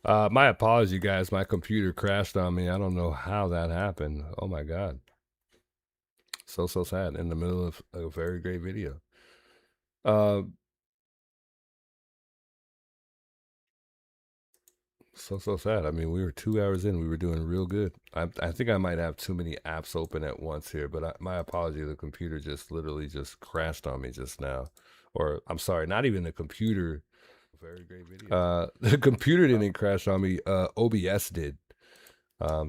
My apology, guys. My computer crashed on me. I don't know how that happened. Oh my God. So sad in the middle of a very great video. Uh, so sad. I mean, we were 2 hours in. We were doing real good. I think I might have too many apps open at once here, but my apology. The computer just literally just crashed on me just now. Or I'm sorry, not even the computer. Very great video. The computer didn't crash on me. OBS did.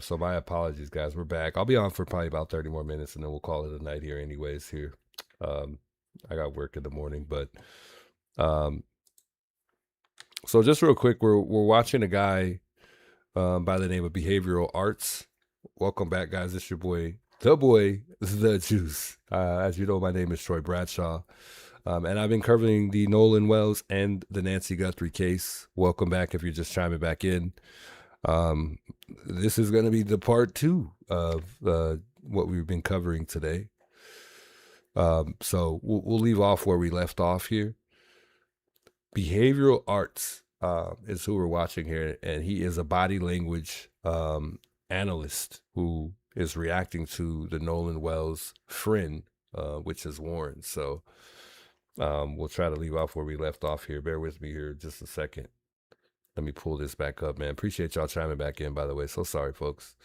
So my apologies, guys. We're back. I'll be on for probably about 30 more minutes, and then we'll call it a night here anyways here. I got work in the morning, but so just real quick, we're watching a guy by the name of Behavioral Arts. Welcome back, guys. It's your boy, the Juice. As you know, my name is Troy Bradshaw. And I've been covering the Nolan Wells and the Nancy Guthrie case. Welcome back if you're just chiming back in. This is going to be the part 2 of what we've been covering today. So we'll leave off where we left off here. Behavioral Arts is who we're watching here, and he is a body language analyst who is reacting to the Nolan Wells friend, which is Warren. So we'll try to leave off where we left off here. Bear with me here just a second. Let me pull this back up, man. Appreciate y'all chiming back in, by the way. So sorry, folks.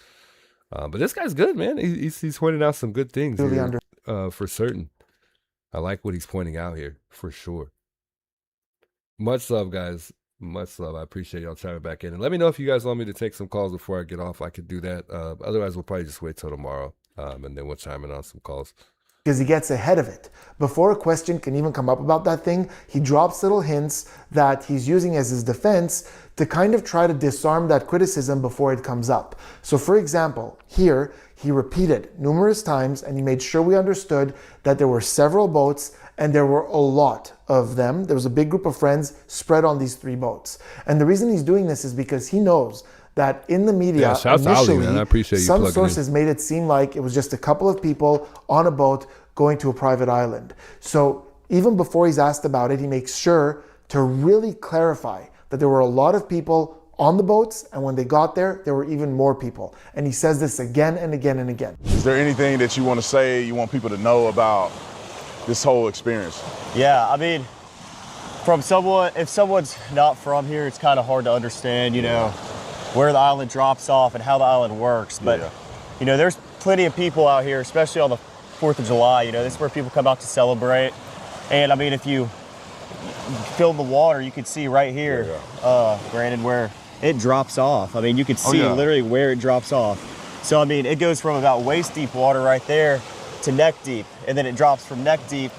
But this guy's good, man. He's pointing out some good things here, for certain. I like what he's pointing out here, for sure. Much love, guys. Much love. I appreciate y'all chiming back in. And let me know if you guys want me to take some calls before I get off. I could do that. Otherwise, we'll probably just wait till tomorrow, and then we'll chime in on some calls. Because he gets ahead of it. Before a question can even come up about that thing, he drops little hints that he's using as his defense to kind of try to disarm that criticism before it comes up. So for example, here, he repeated numerous times and he made sure we understood that there were several boats and there were a lot of them. There was a big group of friends spread on these 3 boats. And the reason he's doing this is because he knows that in the media, initially, some sources made it seem like it was just a couple of people on a boat going to a private island. So even before he's asked about it, he makes sure to really clarify that there were a lot of people on the boats, and when they got there were even more people. And he says this again and again and again. Is there anything that you want to say, you want people to know about this whole experience? Yeah, I mean, from someone, if someone's not from here, it's kind of hard to understand, you know, where the island drops off and how the island works. But, you know, there's plenty of people out here, especially on the 4th of July. You know, this is where people come out to celebrate. And I mean, if you film the water, you can see right here, Brandon, where it drops off. I mean, you can see literally where it drops off. So, I mean, it goes from about waist deep water right there to neck deep. And then it drops from neck deep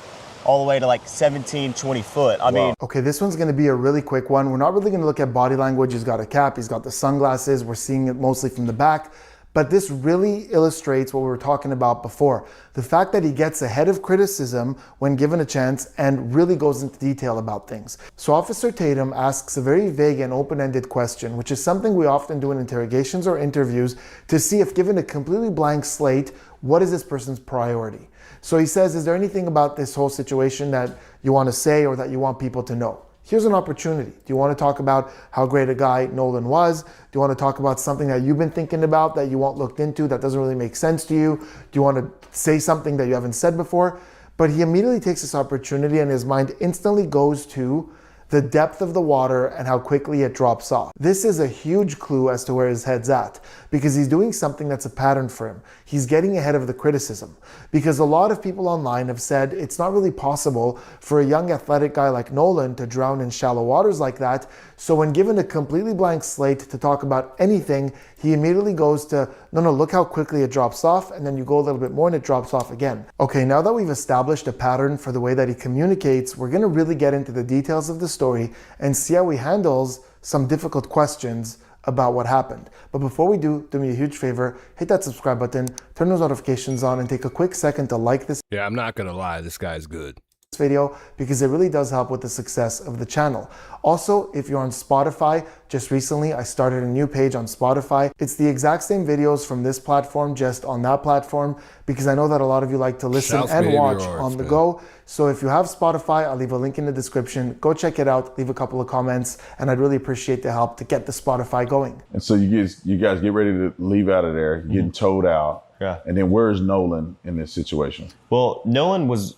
all the way to like 17, 20 foot. I mean. Okay, this one's gonna be a really quick one. We're not really gonna look at body language. He's got a cap, he's got the sunglasses. We're seeing it mostly from the back. But this really illustrates what we were talking about before. The fact that he gets ahead of criticism when given a chance and really goes into detail about things. So Officer Tatum asks a very vague and open-ended question, which is something we often do in interrogations or interviews to see if given a completely blank slate, what is this person's priority? So he says, is there anything about this whole situation that you want to say or that you want people to know? Here's an opportunity. Do you want to talk about how great a guy Nolan was? Do you want to talk about something that you've been thinking about that you want looked into that doesn't really make sense to you? Do you want to say something that you haven't said before? But he immediately takes this opportunity and his mind instantly goes to the depth of the water and how quickly it drops off. This is a huge clue as to where his head's at, because he's doing something that's a pattern for him. He's getting ahead of the criticism, because a lot of people online have said it's not really possible for a young athletic guy like Nolan to drown in shallow waters like that. So when given a completely blank slate to talk about anything, he immediately goes to, no, look how quickly it drops off, and then you go a little bit more and it drops off again. Okay, now that we've established a pattern for the way that he communicates, we're gonna really get into the details of the story and see how he handles some difficult questions about what happened. But before we do me a huge favor, hit that subscribe button, turn those notifications on, and take a quick second to like this Yeah, I'm not gonna lie, this guy's good. video because it really does help with the success of the channel. Also, if you're on Spotify, just recently I started a new page on Spotify. It's the exact same videos from this platform, just on that platform, because I know that a lot of you like to listen Shouts and behavior watch arts, on the man. go. So if you have Spotify, I'll leave a link in the description. Go check it out, leave a couple of comments, and I'd really appreciate the help to get the Spotify going. And so you guys get ready to leave out of there, getting towed out. Yeah. And then where's Nolan in this situation? Well, Nolan was,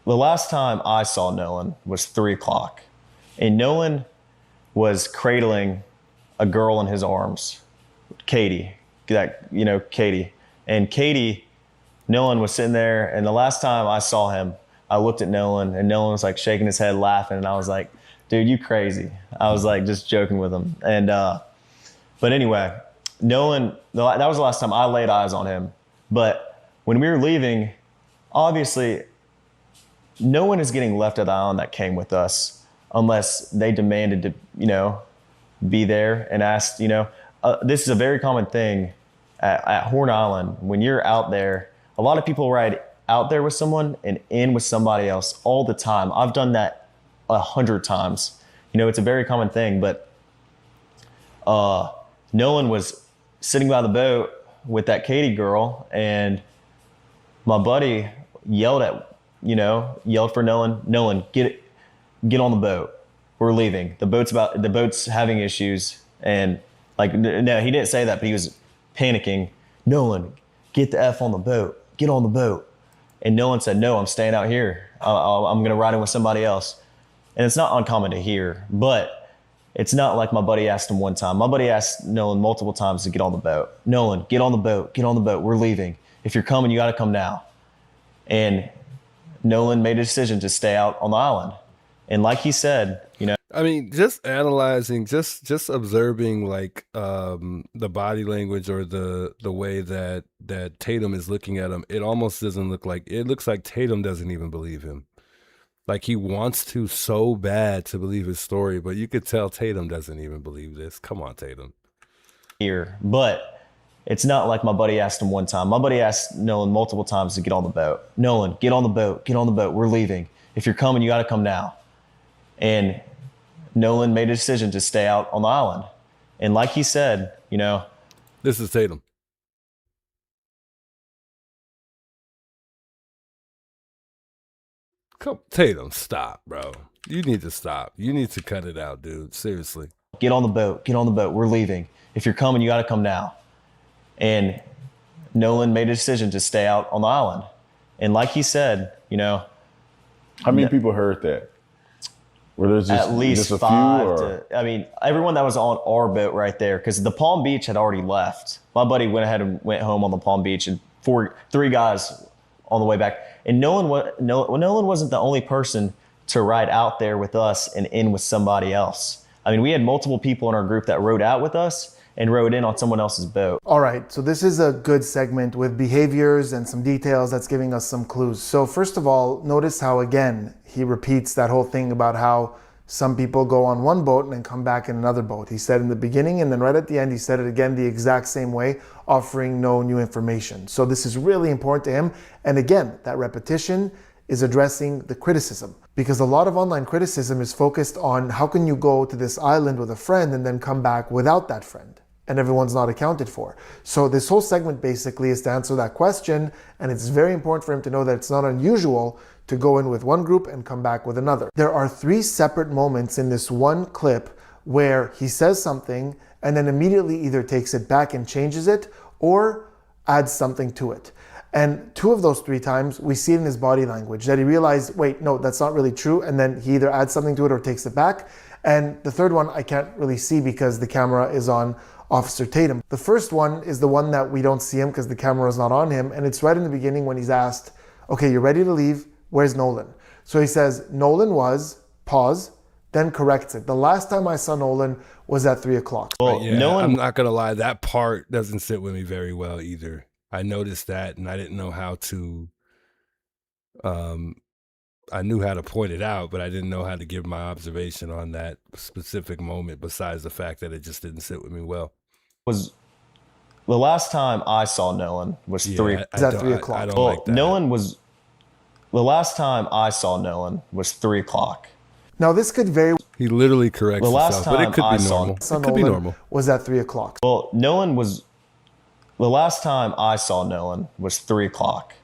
the last time I saw Nolan was 3 o'clock. And Nolan was cradling a girl in his arms, Katie, Katie. And Katie, Nolan was sitting there, and the last time I saw him, I looked at Nolan, and Nolan was like shaking his head, laughing, and I was like, dude, you crazy. I was like just joking with him. And, but anyway, Nolan, that was the last time I laid eyes on him. But when we were leaving, obviously, no one is getting left at the island that came with us unless they demanded to, be there and asked, this is a very common thing at Horn Island. When you're out there, a lot of people ride out there with someone and in with somebody else all the time. I've done that 100 times. It's a very common thing, but Nolan was sitting by the boat with that Katie girl, and my buddy yelled for Nolan, get on the boat. We're leaving. The boat's having issues. And no, he didn't say that, but he was panicking. Nolan, get the F on the boat. Get on the boat. And Nolan said, no, I'm staying out here. I'm going to ride in with somebody else. And it's not uncommon to hear, but it's not like my buddy asked him one time. My buddy asked Nolan multiple times to get on the boat. Nolan, get on the boat. Get on the boat. We're leaving. If you're coming, you got to come now. And Nolan made a decision to stay out on the island. And like he said, I mean, just analyzing, just observing the body language or the way that Tatum is looking at him, it almost doesn't look like, it looks like Tatum doesn't even believe him. Like he wants to so bad to believe his story, but you could tell Tatum doesn't even believe this. Come on, Tatum. Here, but it's not like my buddy asked him one time. My buddy asked Nolan multiple times to get on the boat. Nolan, get on the boat. Get on the boat. We're leaving. If you're coming, you got to come now. And Nolan made a decision to stay out on the island. And like he said, This is Tatum. Come, Tatum, stop, bro. You need to stop. You need to cut it out, dude. Seriously. Get on the boat. Get on the boat. We're leaving. If you're coming, you got to come now. And Nolan made a decision to stay out on the island. And like he said, how many people heard that? Were there just at least just a 5 few, or? Everyone that was on our boat right there, because the Palm Beach had already left. My buddy went ahead and went home on the Palm Beach, and 3 guys on the way back. And Nolan wasn't the only person to ride out there with us and in with somebody else. I mean, we had multiple people in our group that rode out with us and rode in on someone else's boat. All right, so this is a good segment with behaviors and some details that's giving us some clues. So first of all, notice how, again, he repeats that whole thing about how some people go on one boat and then come back in another boat. He said in the beginning, and then right at the end, he said it again the exact same way, offering no new information. So this is really important to him. And again, that repetition is addressing the criticism, because a lot of online criticism is focused on how can you go to this island with a friend and then come back without that friend, and everyone's not accounted for. So this whole segment basically is to answer that question, and it's very important for him to know that it's not unusual to go in with one group and come back with another. There are 3 separate moments in this one clip where he says something and then immediately either takes it back and changes it or adds something to it. And 2 of those 3 times, we see it in his body language that he realized, wait, no, that's not really true. And then he either adds something to it or takes it back. And the 3rd one, I can't really see because the camera is on Officer Tatum. The first one is the one that we don't see him because the camera is not on him. And it's right in the beginning when he's asked, okay, you're ready to leave. Where's Nolan? So he says, Nolan was, pause, then corrects it. The last time I saw Nolan was at 3 o'clock. Well, Yeah, Nolan, I'm not going to lie. That part doesn't sit with me very well either. I noticed that, and I didn't know how to, I knew how to point it out, but I didn't know how to give my observation on that specific moment, besides the fact that it just didn't sit with me well. was the last time I saw Nolan was 3 Is that 3 o'clock? I don't Well, like that. Nolan was The last time I saw Nolan was 3 o'clock. Now this could very He literally corrects The last himself, but it time could I be saw normal. well It could be Nolan normal. was at 3 o'clock. Well, the last time I saw Nolan was 3 o'clock.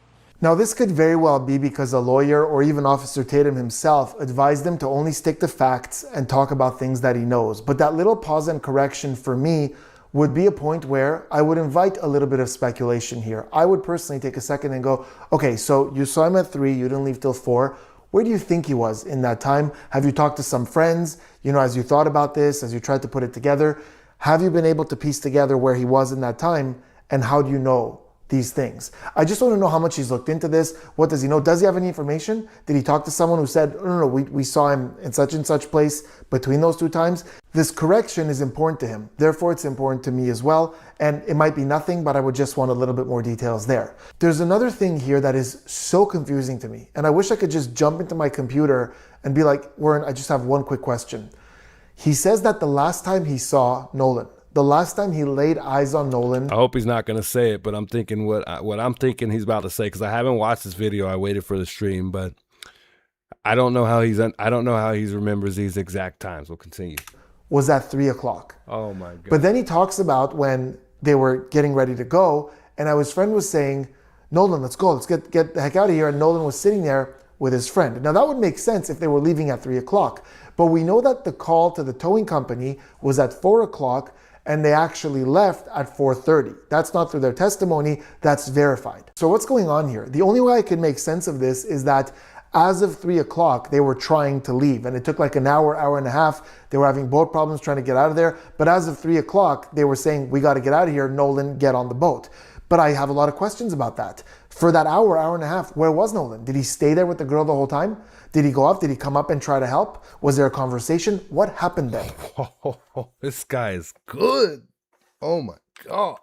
Now, this could very well be because a lawyer or even Officer Tatum himself advised him to only stick to facts and talk about things that he knows. But that little pause and correction for me would be a point where I would invite a little bit of speculation here. I would personally take a second and go, okay, so you saw him at 3, you didn't leave till 4. Where do you think he was in that time? Have you talked to some friends? You know, as you thought about this, as you tried to put it together, have you been able to piece together where he was in that time? And how do you know these things? I just want to know how much he's looked into this. What does he know? Does he have any information? Did he talk to someone who said, no, we saw him in such and such place between those 2 times? This correction is important to him. Therefore, it's important to me as well. And it might be nothing, but I would just want a little bit more details there. There's another thing here that is so confusing to me. And I wish I could just jump into my computer and be like, Warren, I just have one quick question. He says that the last time he saw Nolan, the last time he laid eyes on Nolan. I hope he's not going to say it, but I'm thinking what I'm thinking he's about to say, because I haven't watched this video. I waited for the stream, but I don't know how he remembers these exact times. We'll continue. Was at 3 o'clock. Oh my God. But then he talks about when they were getting ready to go, and now his friend was saying, Nolan, let's go. Let's get the heck out of here. And Nolan was sitting there with his friend. Now that would make sense if they were leaving at 3 o'clock. But we know that the call to the towing company was at 4 o'clock, and they actually left at 4:30. That's not through their testimony, that's verified. So what's going on here? The only way I can make sense of this is that as of 3 o'clock, they were trying to leave, and it took like an hour, hour and a half. They were having boat problems trying to get out of there. But as of 3 o'clock, they were saying, we got to get out of here. Nolan, get on the boat. But I have a lot of questions about that. For that hour, hour and a half, where was Nolan? Did he stay there with the girl the whole time? Did he go up? Did he come up and try to help? Was there a conversation? What happened then? Oh, this guy is good. Oh my God.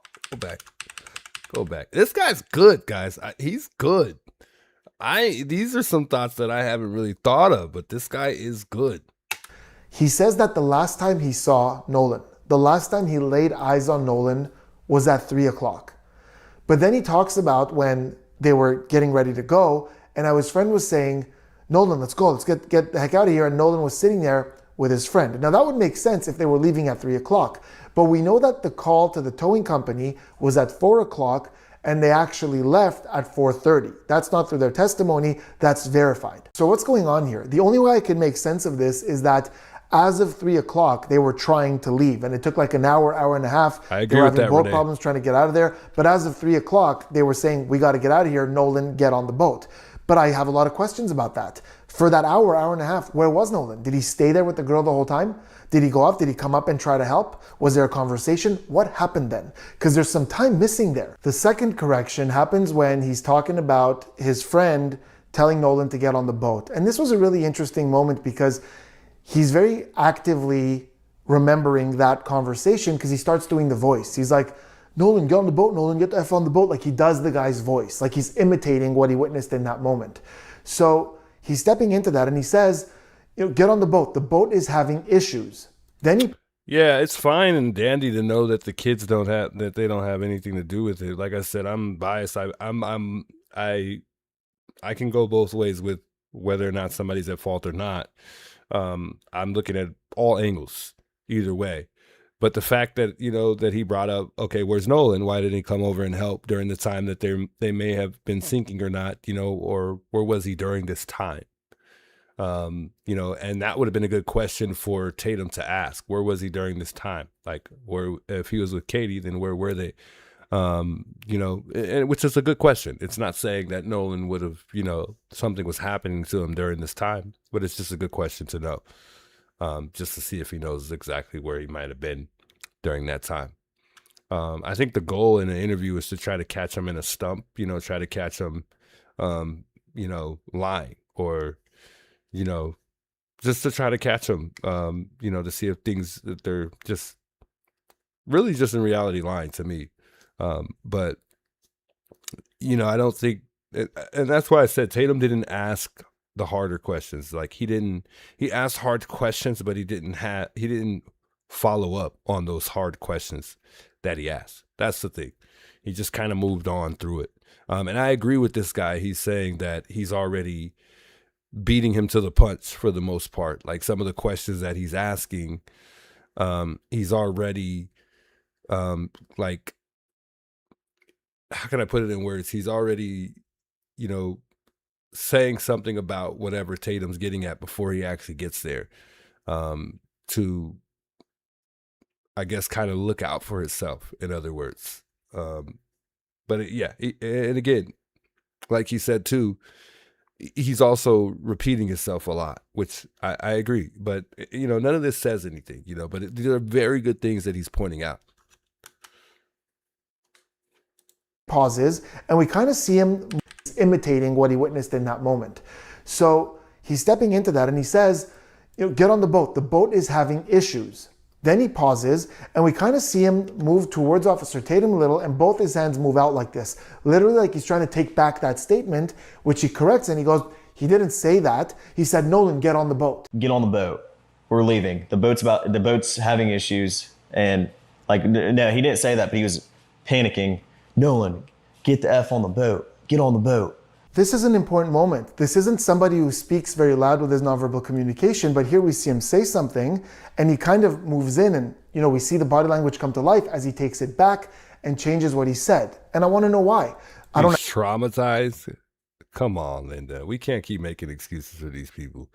Go back. This guy's good, guys. He's good. These are some thoughts that I haven't really thought of, but this guy is good. He says that the last time he saw Nolan, the last time he laid eyes on Nolan was at 3 o'clock. But then he talks about when they were getting ready to go, and now his friend was saying, Nolan, let's go. Let's get the heck out of here. And Nolan was sitting there with his friend. Now that would make sense if they were leaving at 3 o'clock. But we know that the call to the towing company was at 4 o'clock, and they actually left at 4:30. That's not through their testimony, that's verified. So what's going on here? The only way I can make sense of this is that as of 3 o'clock, they were trying to leave, and it took like an hour, hour and a half. I agree they were with having that, boat Renee. problems trying to get out of there. But as of 3 o'clock, they were saying, we got to get out of here. Nolan, get on the boat. But I have a lot of questions about that. For that hour, hour and a half, where was Nolan? Did he stay there with the girl the whole time? Did he go up? Did he come up and try to help? Was there a conversation? What happened then? Because there's some time missing there. The second correction happens when he's talking about his friend telling Nolan to get on the boat. And this was a really interesting moment because he's very actively remembering that conversation because he starts doing the voice. He's like, Nolan, get on the boat. Nolan, get the F on the boat. Like he does the guy's voice. Like he's imitating what he witnessed in that moment. So he's stepping into that and he says, get on the boat. The boat is having issues. Then he... Yeah, it's fine and dandy to know that the kids they don't have anything to do with it. Like I said, I'm biased. I can go both ways with whether or not somebody's at fault or not. I'm looking at all angles either way. But the fact that, that he brought up, okay, where's Nolan? Why didn't he come over and help during the time that they may have been sinking or not, or where was he during this time? And that would have been a good question for Tatum to ask. Where was he during this time? Like, if he was with Katie, then where were they? And which is a good question. It's not saying that Nolan would have, something was happening to him during this time, but it's just a good question to know. Just to see if he knows exactly where he might have been during that time. I think the goal in an interview is to try to catch him in a stump, try to catch him, lying or, just to try to catch him, to see if things that they're just really just in reality lying to me. But, I don't think, and that's why I said Tatum didn't ask the harder questions. Like he asked hard questions, but he didn't follow up on those hard questions that he asked. That's the thing. He just kind of moved on through it. And I agree with this guy. He's saying that he's already beating him to the punch for the most part. Like some of the questions that he's asking, he's already like, how can I put it in words? He's already, saying something about whatever Tatum's getting at before he actually gets there, to, I guess, kind of look out for himself, in other words. And again, like he said too, he's also repeating himself a lot, which I agree. But, none of this says anything, but these are very good things that he's pointing out. Pauses, and we kind of see him imitating what he witnessed in that moment. So he's stepping into that and he says, get on the boat. The boat is having issues. Then he pauses and we kind of see him move towards Officer Tatum a little, and both his hands move out like this, literally like he's trying to take back that statement, which he corrects, and he goes, he didn't say that. He said, Nolan, get on the boat. Get on the boat. We're leaving. The boat's having issues. And no, he didn't say that, but he was panicking. Nolan, get the F on the boat. Get on the boat. This is an important moment. This isn't somebody who speaks very loud with his nonverbal communication, but here we see him say something and he kind of moves in, and we see the body language come to life as he takes it back and changes what he said. And I want to know why. He's traumatized. Come on, Linda. We can't keep making excuses for these people.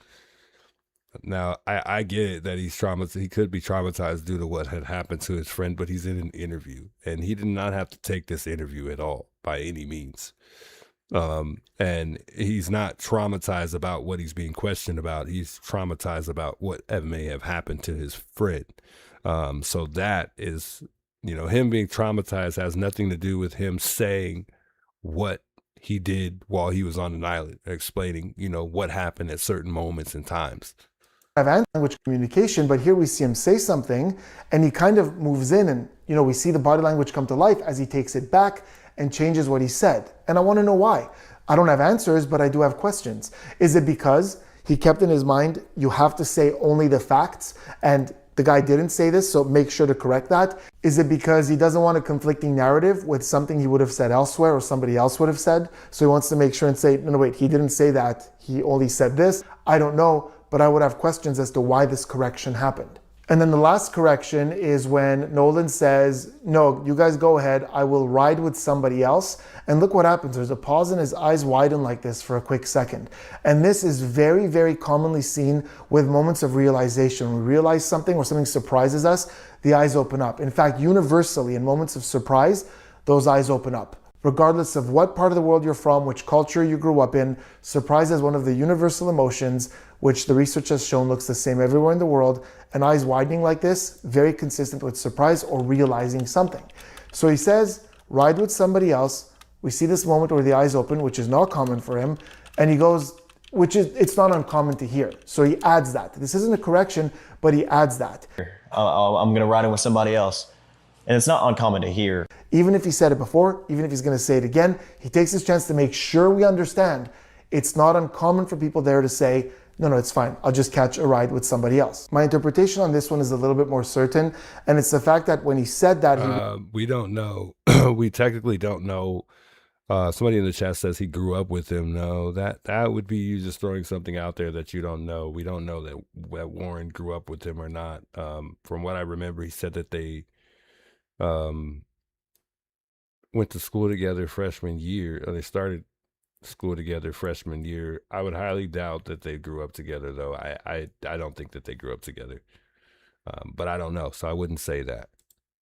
Now, I get it that he's traumatized. He could be traumatized due to what had happened to his friend, but he's in an interview, and he did not have to take this interview at all by any means. And he's not traumatized about what he's being questioned about. He's traumatized about what may have happened to his friend. So that is, him being traumatized has nothing to do with him saying what he did while he was on an island, explaining, what happened at certain moments and times. Have language communication, but here we see him say something and he kind of moves in, and we see the body language come to life as he takes it back and changes what he said. And I want to know why. I don't have answers, but I do have questions. Is it because he kept in his mind, you have to say only the facts, and the guy didn't say this, so make sure to correct that? Is it because he doesn't want a conflicting narrative with something he would have said elsewhere or somebody else would have said? So he wants to make sure and say, no, wait, he didn't say that. He only said this. I don't know, but I would have questions as to why this correction happened. And then the last correction is when Nolan says, no, you guys go ahead, I will ride with somebody else. And look what happens. There's a pause and his eyes widen like this for a quick second. And this is very, very commonly seen with moments of realization. When we realize something or something surprises us, the eyes open up. In fact, universally, in moments of surprise, those eyes open up. Regardless of what part of the world you're from, which culture you grew up in, surprise is one of the universal emotions, which the research has shown looks the same everywhere in the world. And eyes widening like this, very consistent with surprise or realizing something. So he says, ride with somebody else. We see this moment where the eyes open, which is not common for him. And he goes, it's not uncommon to hear. So he adds that. This isn't a correction, but he adds that. I'm going to ride in with somebody else. And it's not uncommon to hear. Even if he said it before, even if he's going to say it again, he takes his chance to make sure we understand it's not uncommon for people there to say, no, it's fine. I'll just catch a ride with somebody else. My interpretation on this one is a little bit more certain. And it's the fact that when he said that, we don't know. We technically don't know. Somebody in the chat says he grew up with him. No, that would be you just throwing something out there that you don't know. We don't know that Warren grew up with him or not. From what I remember, he said that they went to school together freshman year. Or they started school together freshman year. I would highly doubt that they grew up together, though. I don't think that they grew up together. But I don't know, so I wouldn't say that.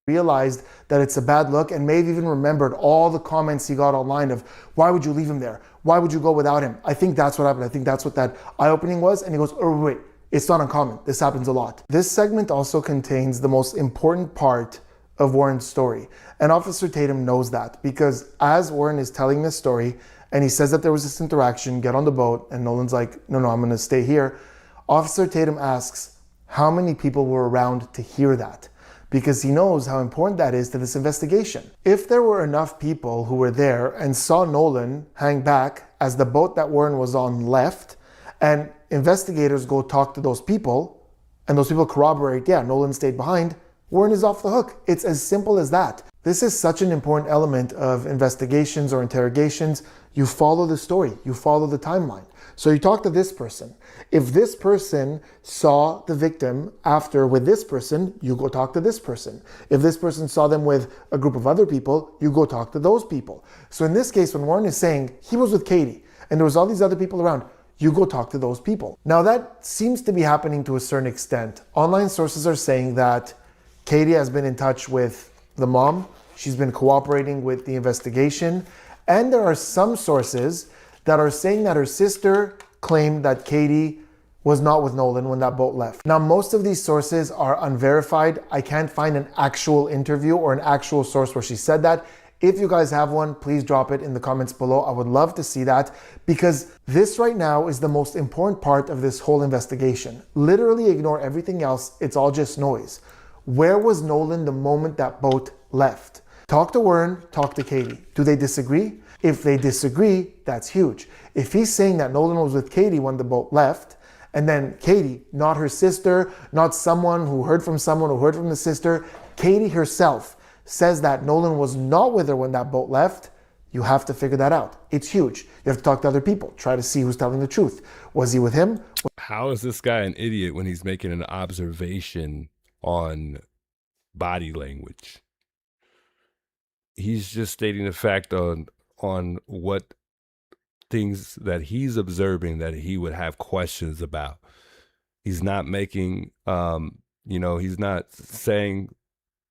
Realized that it's a bad look, and may have even remembered all the comments he got online of, why would you leave him there? Why would you go without him? I think that's what happened. I think that's what that eye-opening was. And he goes, oh, wait, it's not uncommon. This happens a lot. This segment also contains the most important part of Warren's story. And Officer Tatum knows that, because as Warren is telling this story, and he says that there was this interaction, get on the boat, and Nolan's like, no, I'm going to stay here. Officer Tatum asks, how many people were around to hear that? Because he knows how important that is to this investigation. If there were enough people who were there and saw Nolan hang back as the boat that Warren was on left, and investigators go talk to those people, and those people corroborate, yeah, Nolan stayed behind, Warren is off the hook. It's as simple as that. This is such an important element of investigations or interrogations. You follow the story, you follow the timeline. So you talk to this person. If this person saw the victim after with this person, you go talk to this person. If this person saw them with a group of other people, you go talk to those people. So in this case, when Warren is saying he was with Katie and there was all these other people around, you go talk to those people. Now that seems to be happening to a certain extent. Online sources are saying that Katie has been in touch with the mom. She's been cooperating with the investigation. And there are some sources that are saying that her sister claimed that Katie was not with Nolan when that boat left. Now, most of these sources are unverified. I can't find an actual interview or an actual source where she said that. If you guys have one, please drop it in the comments below. I would love to see that, because this right now is the most important part of this whole investigation. Literally ignore everything else. It's all just noise. Where was Nolan the moment that boat left? Talk to Warren, talk to Katie. Do they disagree? If they disagree, that's huge. If he's saying that Nolan was with Katie when the boat left, and then Katie, not her sister, not someone who heard from someone who heard from the sister, Katie herself says that Nolan was not with her when that boat left, you have to figure that out. It's huge. You have to talk to other people, try to see who's telling the truth. Was he with him? How is this guy an idiot when he's making an observation on body language? He's just stating the fact on what things that he's observing that he would have questions about. He's not making, he's not saying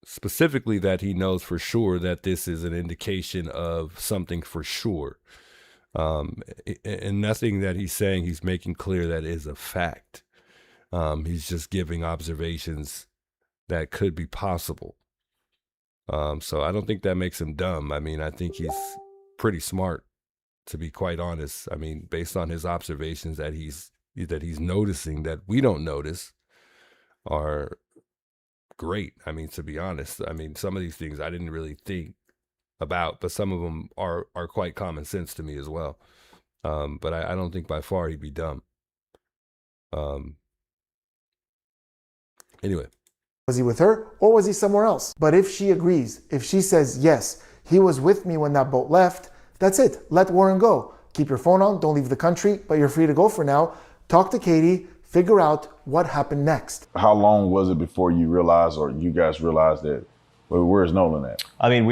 specifically that he knows for sure that this is an indication of something for sure. And nothing that he's saying, he's making clear that is a fact. He's just giving observations that could be possible. So I don't think that makes him dumb. I mean, I think he's pretty smart, to be quite honest. I mean, based on his observations that he's noticing that we don't notice are great. I mean, to be honest, I mean, some of these things I didn't really think about, but some of them are quite common sense to me as well. But I don't think by far he'd be dumb. Anyway. Was he with her or was he somewhere else? But if she agrees, if she says, yes, he was with me when that boat left, that's it. Let Warren go. Keep your phone on. Don't leave the country, but you're free to go for now. Talk to Katie. Figure out what happened next. How long was it before you realized, or you guys realized that, well, where's Nolan at? I mean,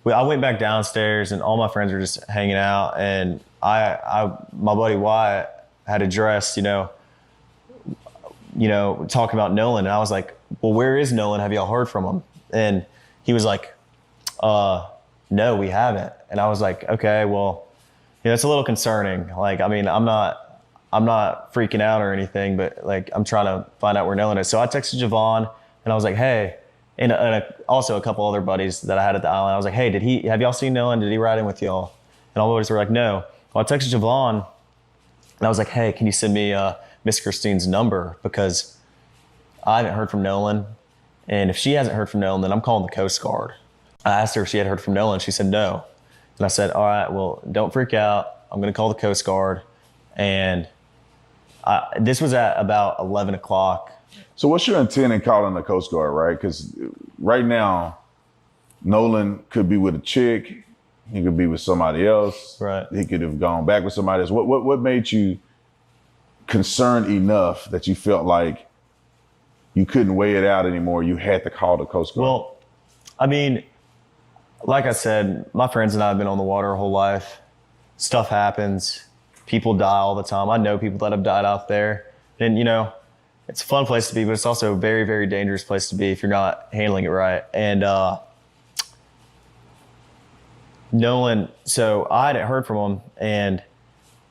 I went back downstairs and all my friends were just hanging out, and my buddy Wyatt had addressed, talking about Nolan, and I was like, well, where is Nolan? Have y'all heard from him? And he was like, no, we haven't. And I was like, okay, well, it's a little concerning. Like, I mean, I'm not freaking out or anything, but like, I'm trying to find out where Nolan is. So I texted Javon and I was like, hey, and also a couple other buddies that I had at the island. I was like, hey, have y'all seen Nolan? Did he ride in with y'all? And all the buddies were like, no. Well, I texted Javon and I was like, hey, can you send me Miss Christine's number? Because I haven't heard from Nolan. And if she hasn't heard from Nolan, then I'm calling the Coast Guard. I asked her if she had heard from Nolan. She said no. And I said, all right, well, don't freak out. I'm going to call the Coast Guard. And this was at about 11 o'clock. So what's your intent in calling the Coast Guard, right? Because right now, Nolan could be with a chick. He could be with somebody else. Right. He could have gone back with somebody else. What made you concerned enough that you felt like you couldn't weigh it out anymore? You had to call the Coast Guard. Well, I mean, like I said, my friends and I have been on the water our whole life. Stuff happens. People die all the time. I know people that have died out there. And, it's a fun place to be, but it's also a very, very dangerous place to be if you're not handling it right. And Nolan, so I hadn't heard from him. And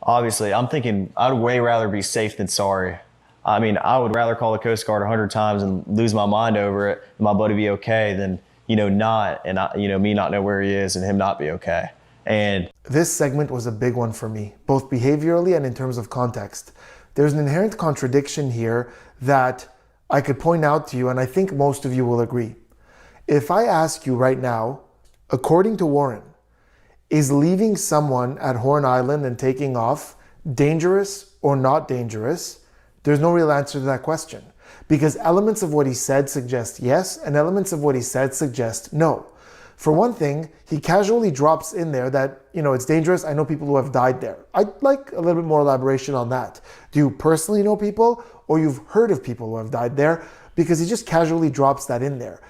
obviously, I'm thinking I'd way rather be safe than sorry. I mean, I would rather call the Coast Guard 100 times and lose my mind over it and my buddy be okay than, not, and me not know where he is and him not be okay. And this segment was a big one for me, both behaviorally and in terms of context. There's an inherent contradiction here that I could point out to you, and I think most of you will agree. If I ask you right now, according to Warren, is leaving someone at Horn Island and taking off dangerous or not dangerous? There's no real answer to that question, because elements of what he said suggest yes, and elements of what he said suggest no. For one thing, he casually drops in there that, it's dangerous. I know people who have died there. I'd like a little bit more elaboration on that. Do you personally know people, or you've heard of people who have died there? Because he just casually drops that in there.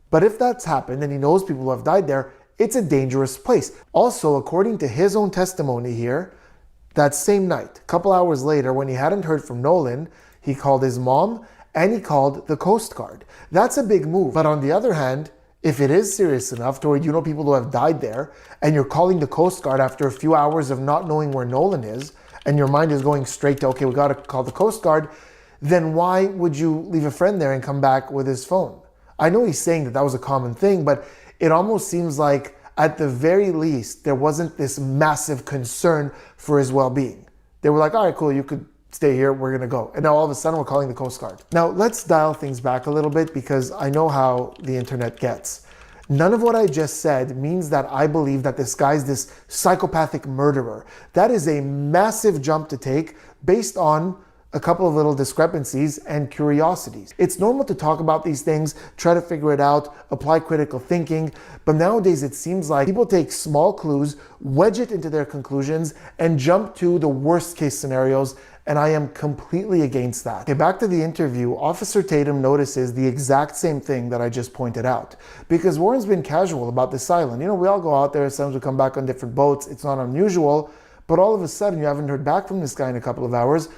But if that's happened and he knows people who have died there, it's a dangerous place. Also, according to his own testimony here, that same night, a couple hours later, when he hadn't heard from Nolan, he called his mom and he called the Coast Guard. That's a big move. But on the other hand, if it is serious enough to where you know people who have died there and you're calling the Coast Guard after a few hours of not knowing where Nolan is and your mind is going straight to, okay, we got to call the Coast Guard, then why would you leave a friend there and come back with his phone? I know he's saying that was a common thing, but it almost seems like at the very least, there wasn't this massive concern for his well-being. They were like, all right, cool, you could stay here, we're gonna go. And now all of a sudden we're calling the Coast Guard. Now let's dial things back a little bit because I know how the internet gets. None of what I just said means that I believe that this guy's this psychopathic murderer. That is a massive jump to take based on a couple of little discrepancies and curiosities. It's normal to talk about these things, try to figure it out, apply critical thinking, but nowadays it seems like people take small clues, wedge it into their conclusions, and jump to the worst case scenarios, and I am completely against that. Okay, back to the interview, Officer Tatum notices the exact same thing that I just pointed out, because Warren's been casual about this island. We all go out there, sometimes we come back on different boats, it's not unusual, but all of a sudden you haven't heard back from this guy in a couple of hours.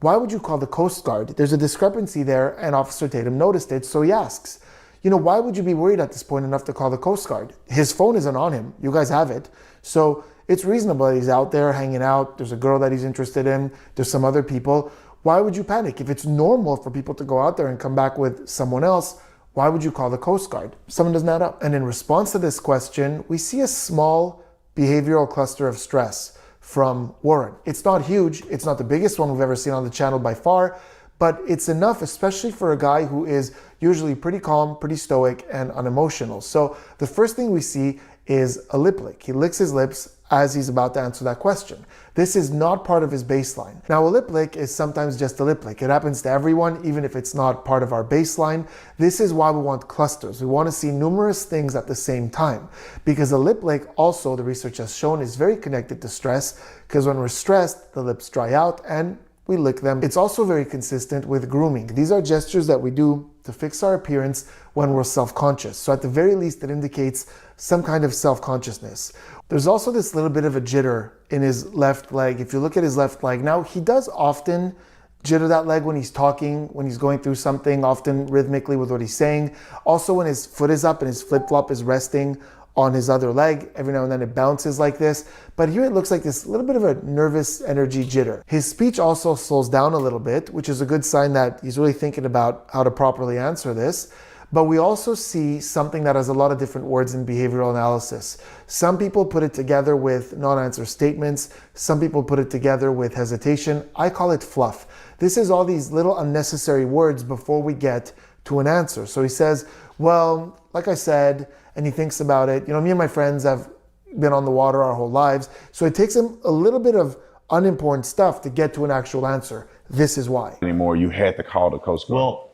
Why would you call the Coast Guard? There's a discrepancy there, and Officer Tatum noticed it, so he asks, why would you be worried at this point enough to call the Coast Guard? His phone isn't on him. You guys have it. So it's reasonable that he's out there hanging out. There's a girl that he's interested in. There's some other people. Why would you panic? If it's normal for people to go out there and come back with someone else, why would you call the Coast Guard? Something doesn't add up. And in response to this question, we see a small behavioral cluster of stress from Warren. It's not huge. It's not the biggest one we've ever seen on the channel by far, but it's enough, especially for a guy who is usually pretty calm, pretty stoic, and unemotional. So the first thing we see is a lip lick. He licks his lips as he's about to answer that question. This is not part of his baseline. Now, a lip lick is sometimes just a lip lick. It happens to everyone, even if it's not part of our baseline. This is why we want clusters. We want to see numerous things at the same time, because a lip lick also, the research has shown, is very connected to stress, because when we're stressed, the lips dry out and we lick them. It's also very consistent with grooming. These are gestures that we do to fix our appearance when we're self-conscious. So at the very least, it indicates some kind of self-consciousness. There's also this little bit of a jitter in his left leg. If you look at his left leg, now he does often jitter that leg when he's talking, when he's going through something, often rhythmically with what he's saying. Also when his foot is up and his flip-flop is resting on his other leg, every now and then it bounces like this. But here it looks like this little bit of a nervous energy jitter. His speech also slows down a little bit, which is a good sign that he's really thinking about how to properly answer this. But we also see something that has a lot of different words in behavioral analysis. Some people put it together with non-answer statements. Some people put it together with hesitation. I call it fluff. This is all these little unnecessary words before we get to an answer. So he says, well, like I said, and he thinks about it. Me and my friends have been on the water our whole lives. So it takes him a little bit of unimportant stuff to get to an actual answer. This is why. Anymore, you had to call the Coast Guard. Well,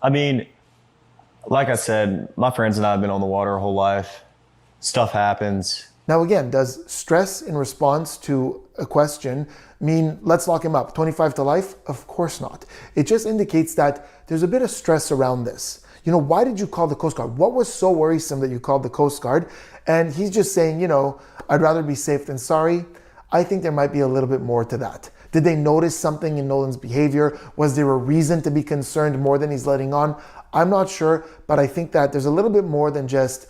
I mean, like I said, my friends and I have been on the water our whole life. Stuff happens. Now again, does stress in response to a question mean let's lock him up, 25 to life? Of course not. It just indicates that there's a bit of stress around this. Why did you call the Coast Guard? What was so worrisome that you called the Coast Guard? And he's just saying, I'd rather be safe than sorry. I think there might be a little bit more to that. Did they notice something in Nolan's behavior? Was there a reason to be concerned more than he's letting on? I'm not sure, but I think that there's a little bit more than just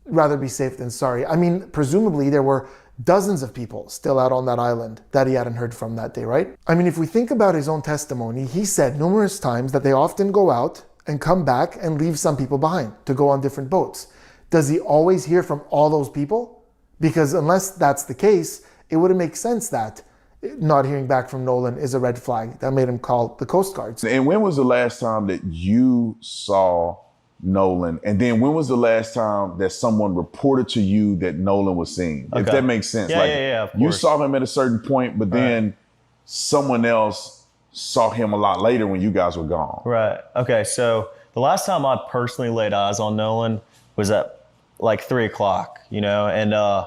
rather be safe than sorry. I mean, presumably there were dozens of people still out on that island that he hadn't heard from that day, right? I mean, if we think about his own testimony, he said numerous times that they often go out and come back and leave some people behind to go on different boats. Does he always hear from all those people? Because unless that's the case, it wouldn't make sense that not hearing back from Nolan is a red flag that made him call the Coast Guard. And when was the last time that you saw Nolan? And then when was the last time that someone reported to you that Nolan was seen? Okay. If that makes sense. Yeah, of course. You saw him at a certain point, but then someone else saw him a lot later when you guys were gone. Right. Okay. So the last time I personally laid eyes on Nolan was at like 3 o'clock, and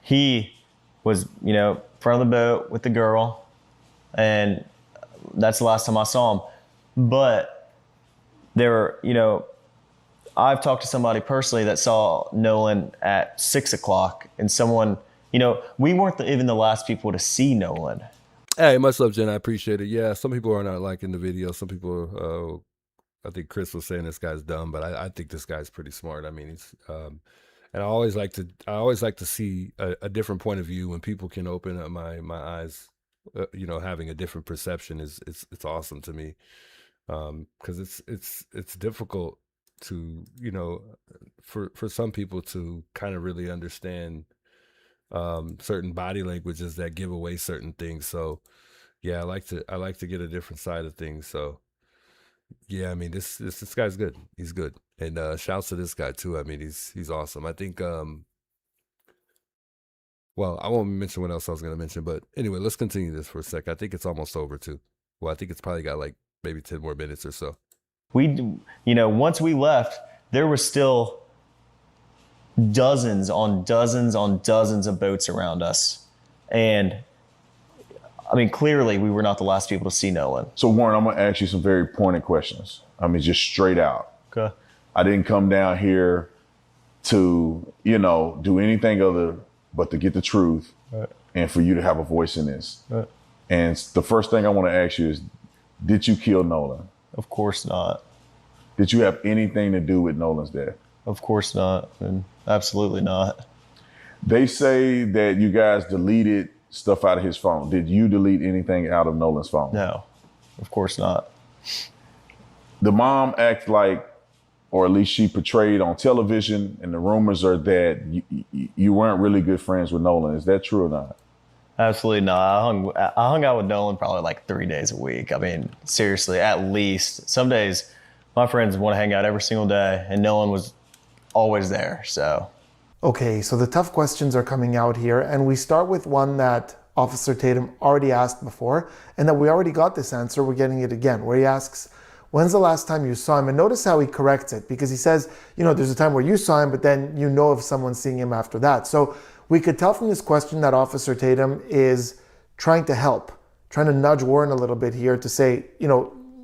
he was, in front of the boat with the girl, and that's the last time I saw him. But there were, I've talked to somebody personally that saw Nolan at 6 o'clock, and someone, we weren't even the last people to see Nolan. Hey, much love, Jen. I appreciate it. Yeah, some people are not liking the video. Some people, I think Chris was saying this guy's dumb, but I think this guy's pretty smart. I mean, he's, and I always like to see a different point of view when people can open up my eyes. Having a different perception it's awesome to me, because it's difficult to for some people to kind of really understand certain body languages that give away certain things. So yeah, I like to get a different side of things. So yeah, I mean, this guy's good. He's good. And shouts to this guy too. I mean, he's awesome. I think well, I won't mention what else I was going to mention, but anyway, let's continue this for a sec. I think it's almost over too. Well, I think it's probably got like maybe 10 more minutes or so. Once we left, there were still dozens on dozens of boats around us. And I mean, clearly we were not the last people to see Nolan. So Warren, I'm going to ask you some very pointed questions. I mean, just straight out. Okay. I didn't come down here to, do anything other but to get the truth, right, and for you to have a voice in this. Right. And the first thing I want to ask you is, did you kill Nolan? Of course not. Did you have anything to do with Nolan's death? Of course not, and absolutely not. They say that you guys deleted stuff out of his phone. Did you delete anything out of Nolan's phone? No, of course not. The mom act like, or at least she portrayed on television, and the rumors are that you weren't really good friends with Nolan. Is that true or not? Absolutely not. I hung out with Nolan probably like 3 days a week. I mean, seriously, at least. Some days my friends want to hang out every single day, and Nolan was always there, so. Okay, so the tough questions are coming out here, and we start with one that Officer Tatum already asked before, and that we already got this answer. We're getting it again, where he asks, when's the last time you saw him? And notice how he corrects it, because he says, there's a time where you saw him, but then of someone seeing him after that. So we could tell from this question that Officer Tatum is trying to help, trying to nudge Warren a little bit here to say,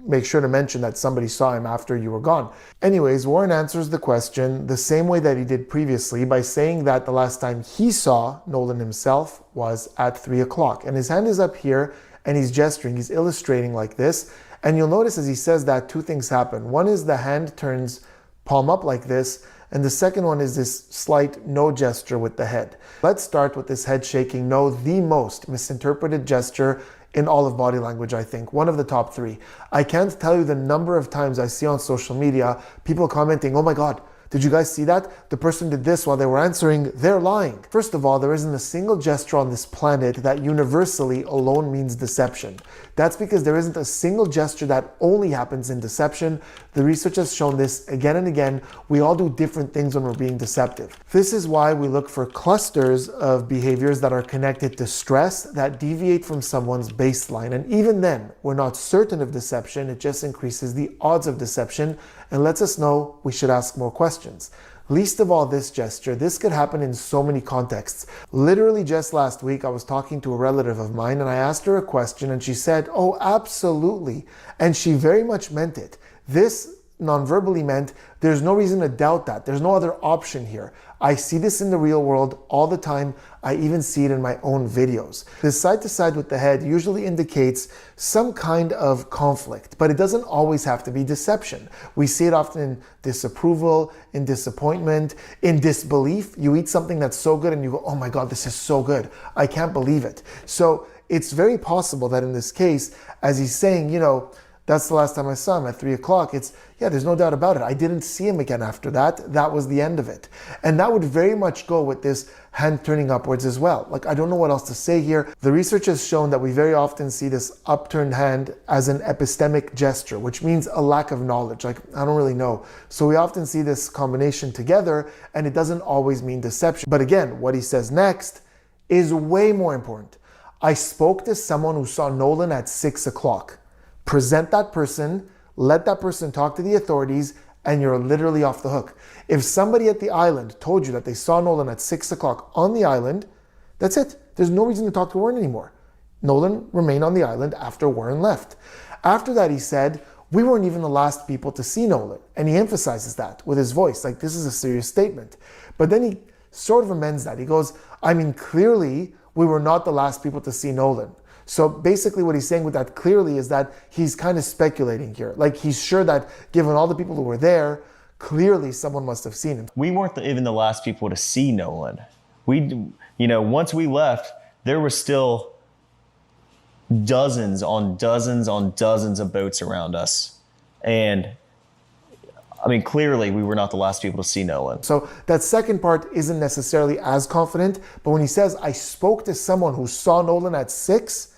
make sure to mention that somebody saw him after you were gone. Anyways, Warren answers the question the same way that he did previously, by saying that the last time he saw Nolan himself was at 3 o'clock. And his hand is up here and he's gesturing, he's illustrating like this. And you'll notice as he says that, two things happen. One is the hand turns palm up like this, and the second one is this slight no gesture with the head. Let's start with this head shaking no, the most misinterpreted gesture in all of body language, I think. One of the top 3. I can't tell you the number of times I see on social media people commenting, oh my God, did you guys see that? The person did this while they were answering. They're lying. First of all, there isn't a single gesture on this planet that universally alone means deception. That's because there isn't a single gesture that only happens in deception. The research has shown this again and again. We all do different things when we're being deceptive. This is why we look for clusters of behaviors that are connected to stress that deviate from someone's baseline. And even then, we're not certain of deception. It just increases the odds of deception and lets us know we should ask more questions. Least of all this gesture. This could happen in so many contexts. Literally just last week, I was talking to a relative of mine and I asked her a question and she said, oh, absolutely. And she very much meant it. This non-verbally meant there's no reason to doubt that. There's no other option here. I see this in the real world all the time. I even see it in my own videos. This side to side with the head usually indicates some kind of conflict, but it doesn't always have to be deception. We see it often in disapproval, in disappointment, in disbelief. You eat something that's so good and you go, oh my God, this is so good. I can't believe it. So it's very possible that in this case, as he's saying, that's the last time I saw him at 3 o'clock. There's no doubt about it. I didn't see him again after that. That was the end of it. And that would very much go with this hand turning upwards as well. I don't know what else to say here. The research has shown that we very often see this upturned hand as an epistemic gesture, which means a lack of knowledge. I don't really know. So we often see this combination together, and it doesn't always mean deception. But again, what he says next is way more important. I spoke to someone who saw Nolan at 6 o'clock. Present that person, let that person talk to the authorities, and you're literally off the hook. If somebody at the island told you that they saw Nolan at 6 o'clock on the island, that's it. There's no reason to talk to Warren anymore. Nolan remained on the island after Warren left. After that, he said, we weren't even the last people to see Nolan. And he emphasizes that with his voice, like this is a serious statement. But then he sort of amends that. He goes, I mean, clearly we were not the last people to see Nolan. So basically what he's saying with that clearly is that he's kind of speculating here. Like he's sure that given all the people who were there, clearly someone must have seen him. We weren't even the last people to see Nolan. Once we left, there were still dozens on dozens of boats around us. And I mean, clearly we were not the last people to see Nolan. So that second part isn't necessarily as confident, but when he says, I spoke to someone who saw Nolan at 6,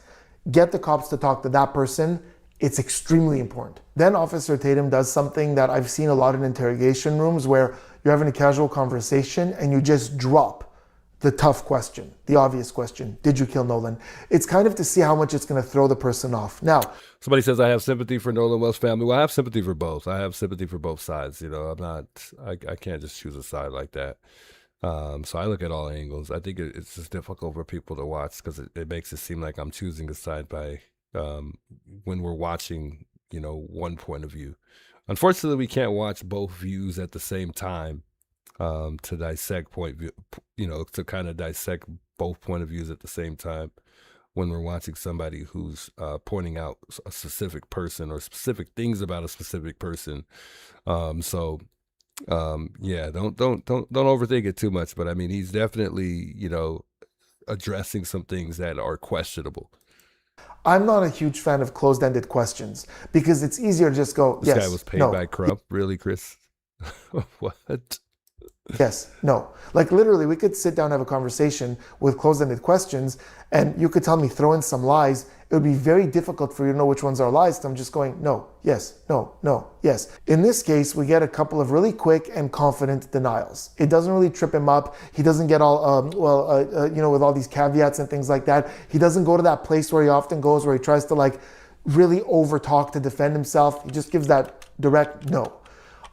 get the cops to talk to that person, it's extremely important. Then Officer Tatum does something that I've seen a lot in interrogation rooms where you're having a casual conversation and you just drop the tough question, the obvious question, did you kill Nolan? It's kind of to see how much it's going to throw the person off. Now, somebody says, I have sympathy for Nolan Wells' family. Well, I have sympathy for both. I have sympathy for both sides. I can't just choose a side like that. So I look at all angles. I think it's just difficult for people to watch because it makes it seem like I'm choosing a side by when we're watching, one point of view. Unfortunately, we can't watch both views at the same time. To dissect to kind of dissect both point of views at the same time when we're watching somebody who's pointing out a specific person or specific things about a specific person. Don't overthink it too much. But I mean, he's definitely, addressing some things that are questionable. I'm not a huge fan of closed-ended questions because it's easier to just go, this yes, guy was paid no. by Crump, really, Chris? What? Yes, no. Like literally, we could sit down and have a conversation with closed-ended questions and you could tell me, throw in some lies. It would be very difficult for you to know which ones are lies. So I'm just going, no, yes, no, yes. In this case, we get a couple of really quick and confident denials. It doesn't really trip him up. He doesn't get all, with all these caveats and things like that. He doesn't go to that place where he often goes, where he tries to really over-talk to defend himself. He just gives that direct no.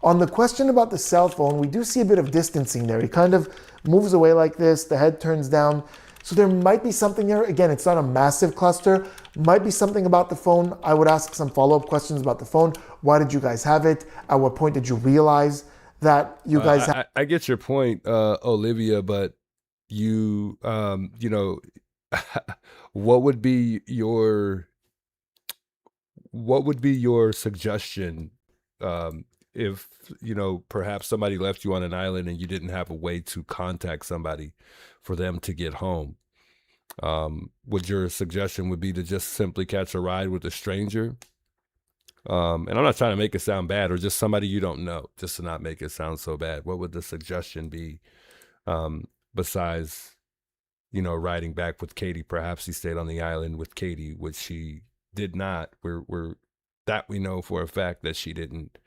On the question about the cell phone, we do see a bit of distancing there. He kind of moves away like this, the head turns down. So there might be something there. Again, it's not a massive cluster. Might be something about the phone. I would ask some follow-up questions about the phone. Why did you guys have it? At what point did you realize that you guys I get your point, Olivia, but what would be your suggestion if perhaps somebody left you on an island and you didn't have a way to contact somebody for them to get home? Would your suggestion would be to just simply catch a ride with a stranger? And I'm not trying to make it sound bad, or just somebody you don't know, just to not make it sound so bad. What would the suggestion be besides, riding back with Katie? Perhaps he stayed on the island with Katie, which she did not. We know for a fact that she didn't.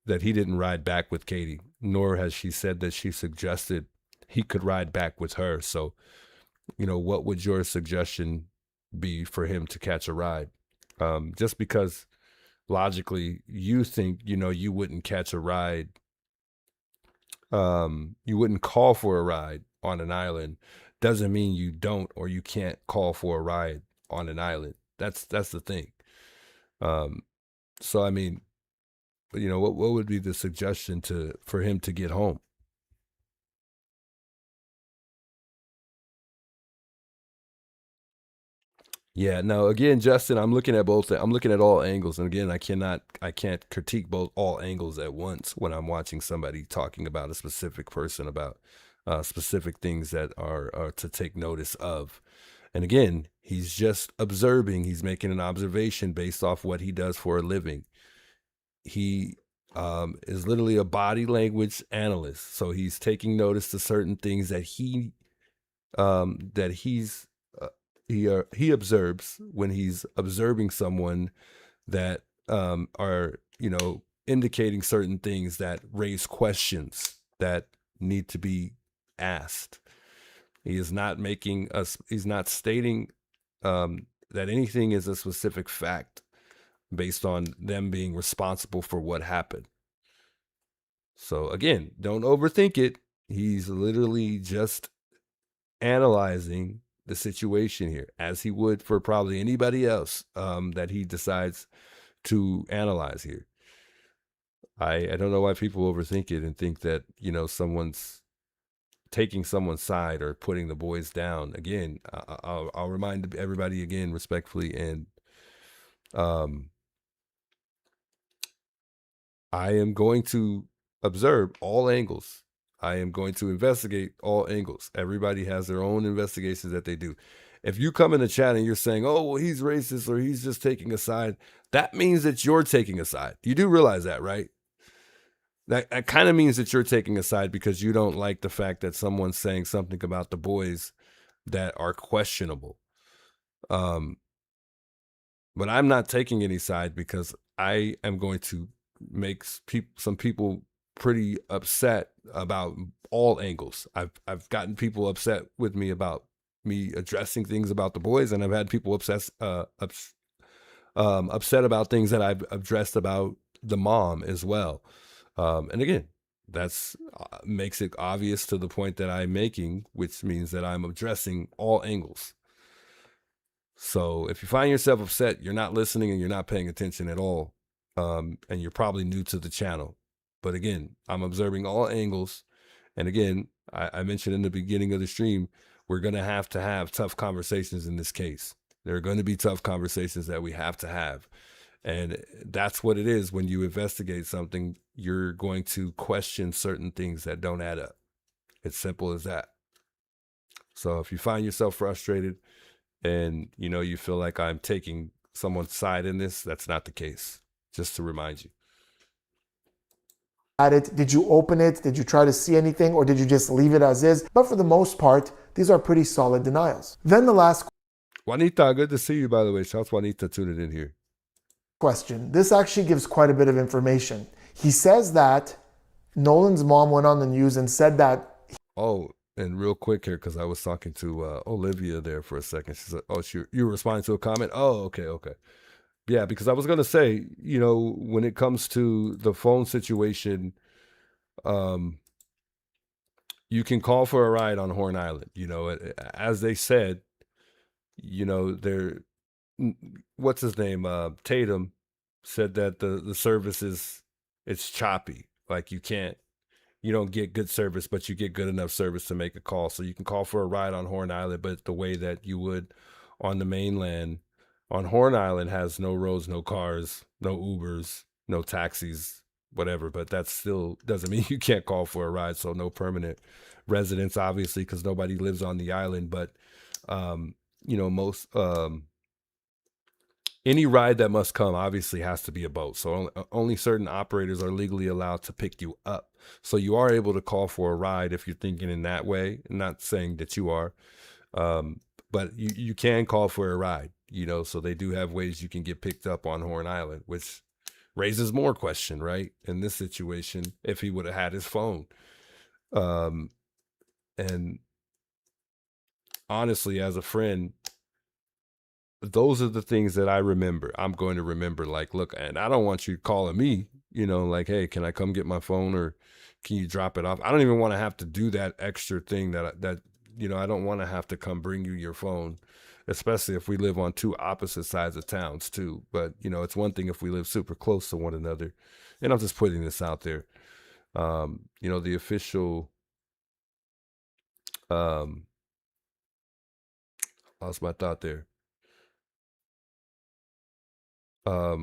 That he didn't ride back with Katie, nor has she said that she suggested he could ride back with her. So, what would your suggestion be for him to catch a ride? Just because logically you think, you wouldn't catch a ride, you wouldn't call for a ride on an island, doesn't mean you don't or you can't call for a ride on an island. That's the thing. So I mean, what would be the suggestion for him to get home? Yeah, no, again, Justin, I'm looking at all angles. And again, I can't critique all angles at once when I'm watching somebody talking about a specific person, about specific things that are to take notice of. And again, he's just observing. He's making an observation based off what he does for a living. He is literally a body language analyst. So he's taking notice to certain things that he observes when he's observing someone that are, indicating certain things that raise questions that need to be asked. He's not stating that anything is a specific fact. based on them being responsible for what happened. So again, don't overthink it. He's literally just analyzing the situation here, as he would for probably anybody else that he decides to analyze here. I don't know why people overthink it and think that, you know, someone's taking someone's side or putting the boys down. Again, I'll remind everybody again respectfully, and I am going to observe all angles. I am going to investigate all angles. Everybody has their own investigations that they do. If you come in the chat and you're saying, oh, well, he's racist or he's just taking a side, that means that you're taking a side. You do realize that, right? That kind of means that you're taking a side because you don't like the fact that someone's saying something about the boys that are questionable. But I'm not taking any side because I am going to make some people pretty upset about all angles. I've gotten people upset with me about me addressing things about the boys, and I've had people upset about things that I've addressed about the mom as well. And again, that's makes it obvious to the point that I'm making, which means that I'm addressing all angles. So if you find yourself upset, you're not listening and you're not paying attention at all. And you're probably new to the channel. But again, I'm observing all angles. And again, I mentioned in the beginning of the stream, we're going to have tough conversations in this case. There are going to be tough conversations that we have to have. And that's what it is. When you investigate something, you're going to question certain things that don't add up. It's simple as that. So if you find yourself frustrated and, you know, you feel like I'm taking someone's side in this, that's not the case. Just to remind you. At it, did you open it? Did you try to see anything, or did you just leave it as is? But for the most part, these are pretty solid denials. Then the last Juanita, good to see you, by the way. Shouts Juanita tuning in here. question. This actually gives quite a bit of information. He says that Nolan's mom went on the news and said that. Oh, and real quick here, because I was talking to Olivia there for a second. She said, oh, you were responding to a comment? Oh, okay. Yeah, because I was going to say, you know, when it comes to the phone situation, you can call for a ride on Horn Island. You know, as they said, you know, what's his name? Tatum said that the service it's choppy. Like you don't get good service, but you get good enough service to make a call. So you can call for a ride on Horn Island, but the way that you would on the mainland, on Horn Island has no roads, no cars, no Ubers, no taxis, whatever. But that still doesn't mean you can't call for a ride. So no permanent residents, obviously, because nobody lives on the island. But, you know, most any ride that must come obviously has to be a boat. So only certain operators are legally allowed to pick you up. So you are able to call for a ride if you're thinking in that way. I'm not saying that you are, but you can call for a ride, you know, so they do have ways you can get picked up on Horn Island, which raises more question, right? In this situation, if he would have had his phone. And honestly, as a friend, those are the things that I remember. I'm going to remember, like, look, and I don't want you calling me, you know, like, hey, can I come get my phone, or can you drop it off? I don't even want to have to do that extra thing that, you know, I don't want to have to come bring you your phone, especially if we live on two opposite sides of towns too. But, you know, it's one thing if we live super close to one another. And I'm just putting this out there. You know, the official, lost my thought there. I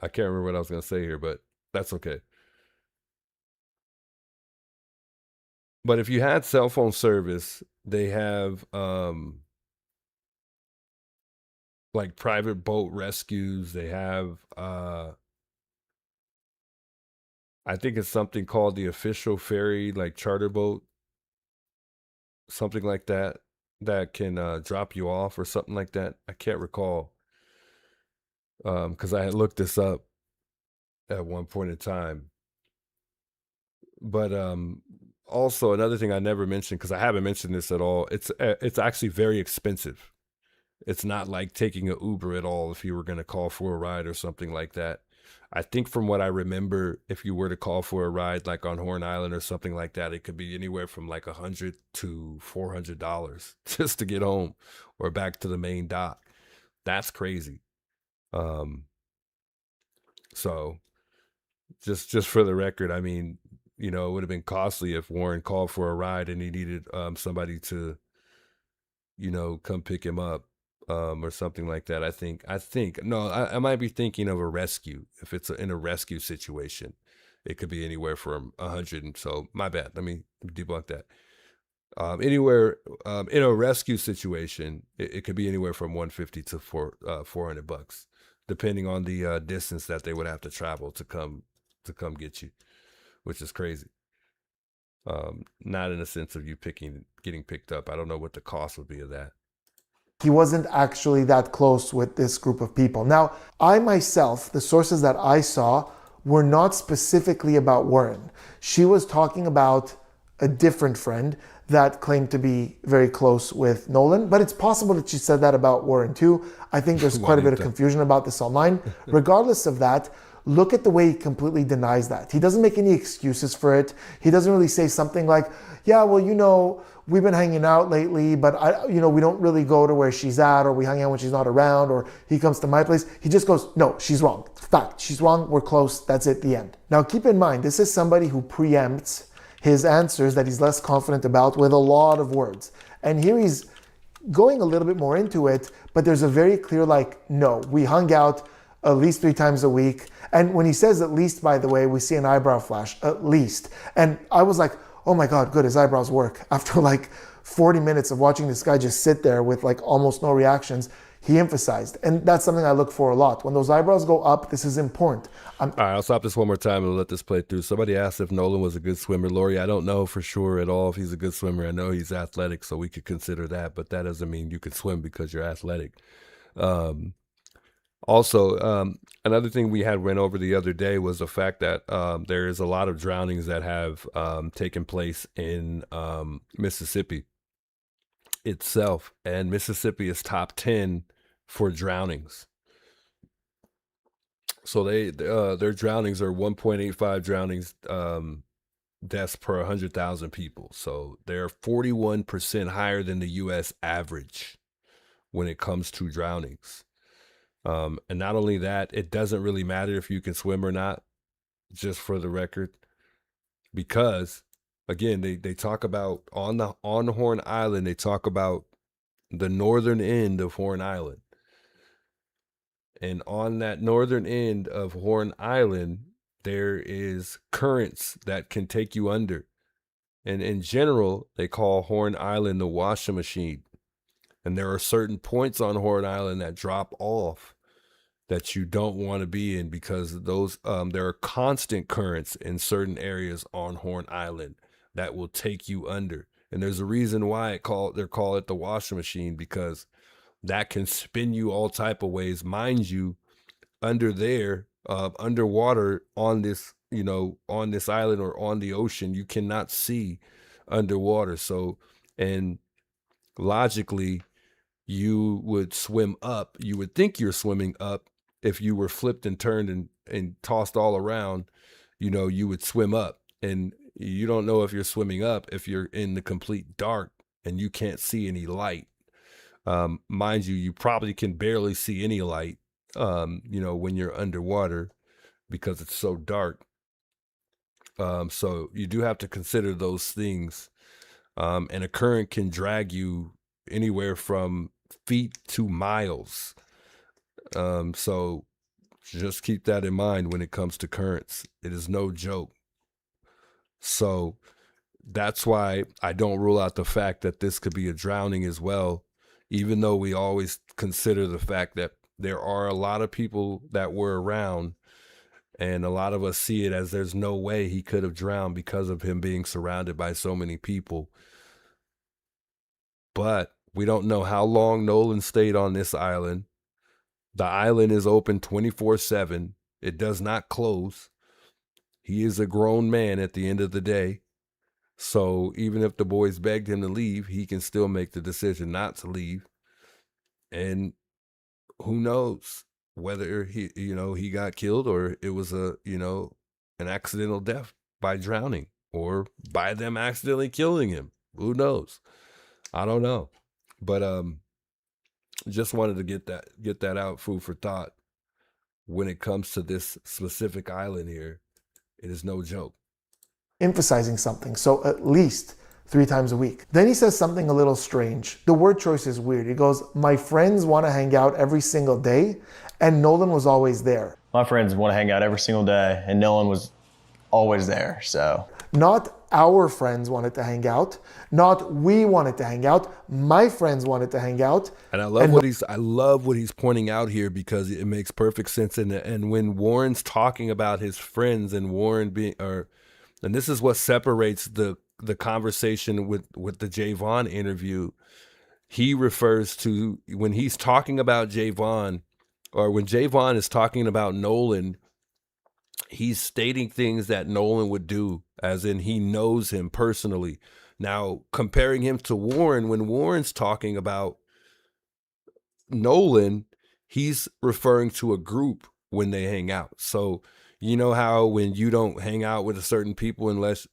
can't remember what I was going to say here, but that's okay. But if you had cell phone service, they have like private boat rescues. They have I think it's something called the official ferry, like charter boat, something like that, that can drop you off or something like that. I can't recall because I had looked this up at one point in time. But also another thing I never mentioned, because I haven't mentioned this at all, it's actually very expensive. It's not like taking an Uber at all if you were going to call for a ride or something like that. I think from what I remember, if you were to call for a ride like on Horn Island or something like that, it could be anywhere from like $100 to $400 just to get home or back to the main dock. That's crazy. So just for the record, I mean, it would have been costly if Warren called for a ride and he needed somebody to, come pick him up. Or something like that. I think no, I might be thinking of a rescue. If it's in a rescue situation, it could be anywhere from 100. And so my bad. Let me debunk that. Anywhere in a rescue situation, it could be anywhere from 150 to $400, depending on the distance that they would have to travel to come get you, which is crazy. Not in a sense of you getting picked up. I don't know what the cost would be of that. He wasn't actually that close with this group of people. Now, I myself, the sources that I saw were not specifically about Warren. She was talking about a different friend that claimed to be very close with Nolan, but it's possible that she said that about Warren too. I think there's quite a bit of confusion about this online. Regardless of that, look at the way he completely denies that. He doesn't make any excuses for it. He doesn't really say something like, yeah, well, we've been hanging out lately, but we don't really go to where she's at, or we hang out when she's not around, or he comes to my place. He just goes, no, she's wrong. Fact, she's wrong. We're close. That's it, the end. Now, keep in mind, this is somebody who preempts his answers that he's less confident about with a lot of words. And here he's going a little bit more into it, but there's a very clear, no, we hung out at least 3 times a week. And when he says at least, by the way, we see an eyebrow flash, at least. And I was like, oh my God, good, his eyebrows work. After 40 minutes of watching this guy just sit there with almost no reactions, he emphasized. And that's something I look for a lot. When those eyebrows go up, this is important. All right, I'll stop this one more time and let this play through. Somebody asked if Nolan was a good swimmer. Lori, I don't know for sure at all if he's a good swimmer. I know he's athletic, so we could consider that, but that doesn't mean you can swim because you're athletic. Also, another thing we had went over the other day was the fact that there is a lot of drownings that have taken place in Mississippi itself, and Mississippi is top 10 for drownings. So their drownings are 1.85 drownings deaths per 100,000 people. So they're 41% higher than the U.S. average when it comes to drownings. And not only that, it doesn't really matter if you can swim or not, just for the record, because again, they talk about on Horn Island, they talk about the northern end of Horn Island. And on that northern end of Horn Island, there is currents that can take you under. And in general, they call Horn Island the washing machine. And there are certain points on Horn Island that drop off that you don't want to be in, because those there are constant currents in certain areas on Horn Island that will take you under. And there's a reason why they call it the washing machine, because that can spin you all type of ways. Mind you, under there, underwater on this, on this island or on the ocean, you cannot see underwater. So, and logically, you would swim up. You would think you're swimming up. If you were flipped and turned and tossed all around, you would swim up. And you don't know if you're swimming up if you're in the complete dark and you can't see any light. Mind you, you probably can barely see any light, when you're underwater, because it's so dark. So you do have to consider those things. And a current can drag you anywhere from feet to miles. So just keep that in mind when it comes to currents. It is no joke. So that's why I don't rule out the fact that this could be a drowning as well, even though we always consider the fact that there are a lot of people that were around, and a lot of us see it as there's no way he could have drowned because of him being surrounded by so many people. But we don't know how long Nolan stayed on this island. The island is open 24/7. It does not close. He is a grown man at the end of the day. So even if the boys begged him to leave, he can still make the decision not to leave. And who knows whether he got killed or it was an accidental death by drowning or by them accidentally killing him. Who knows? I don't know. But just wanted to get that out, food for thought. When it comes to this specific island here, it is no joke. Emphasizing something, so at least 3 times a week. Then he says something a little strange. The word choice is weird. He goes, my friends want to hang out every single day, and Nolan was always there. My friends want to hang out every single day, and Nolan was always there, so. Not our friends wanted to hang out, not we wanted to hang out, my friends wanted to hang out. And I love what he's pointing out here, because it makes perfect sense. And when Warren's talking about his friends and Warren being, and this is what separates the conversation with the Javon interview. He refers to, when he's talking about Javon, or when Javon is talking about Nolan, he's stating things that Nolan would do, as in he knows him personally. Now, comparing him to Warren, when Warren's talking about Nolan, he's referring to a group when they hang out. So you know how when you don't hang out with certain people unless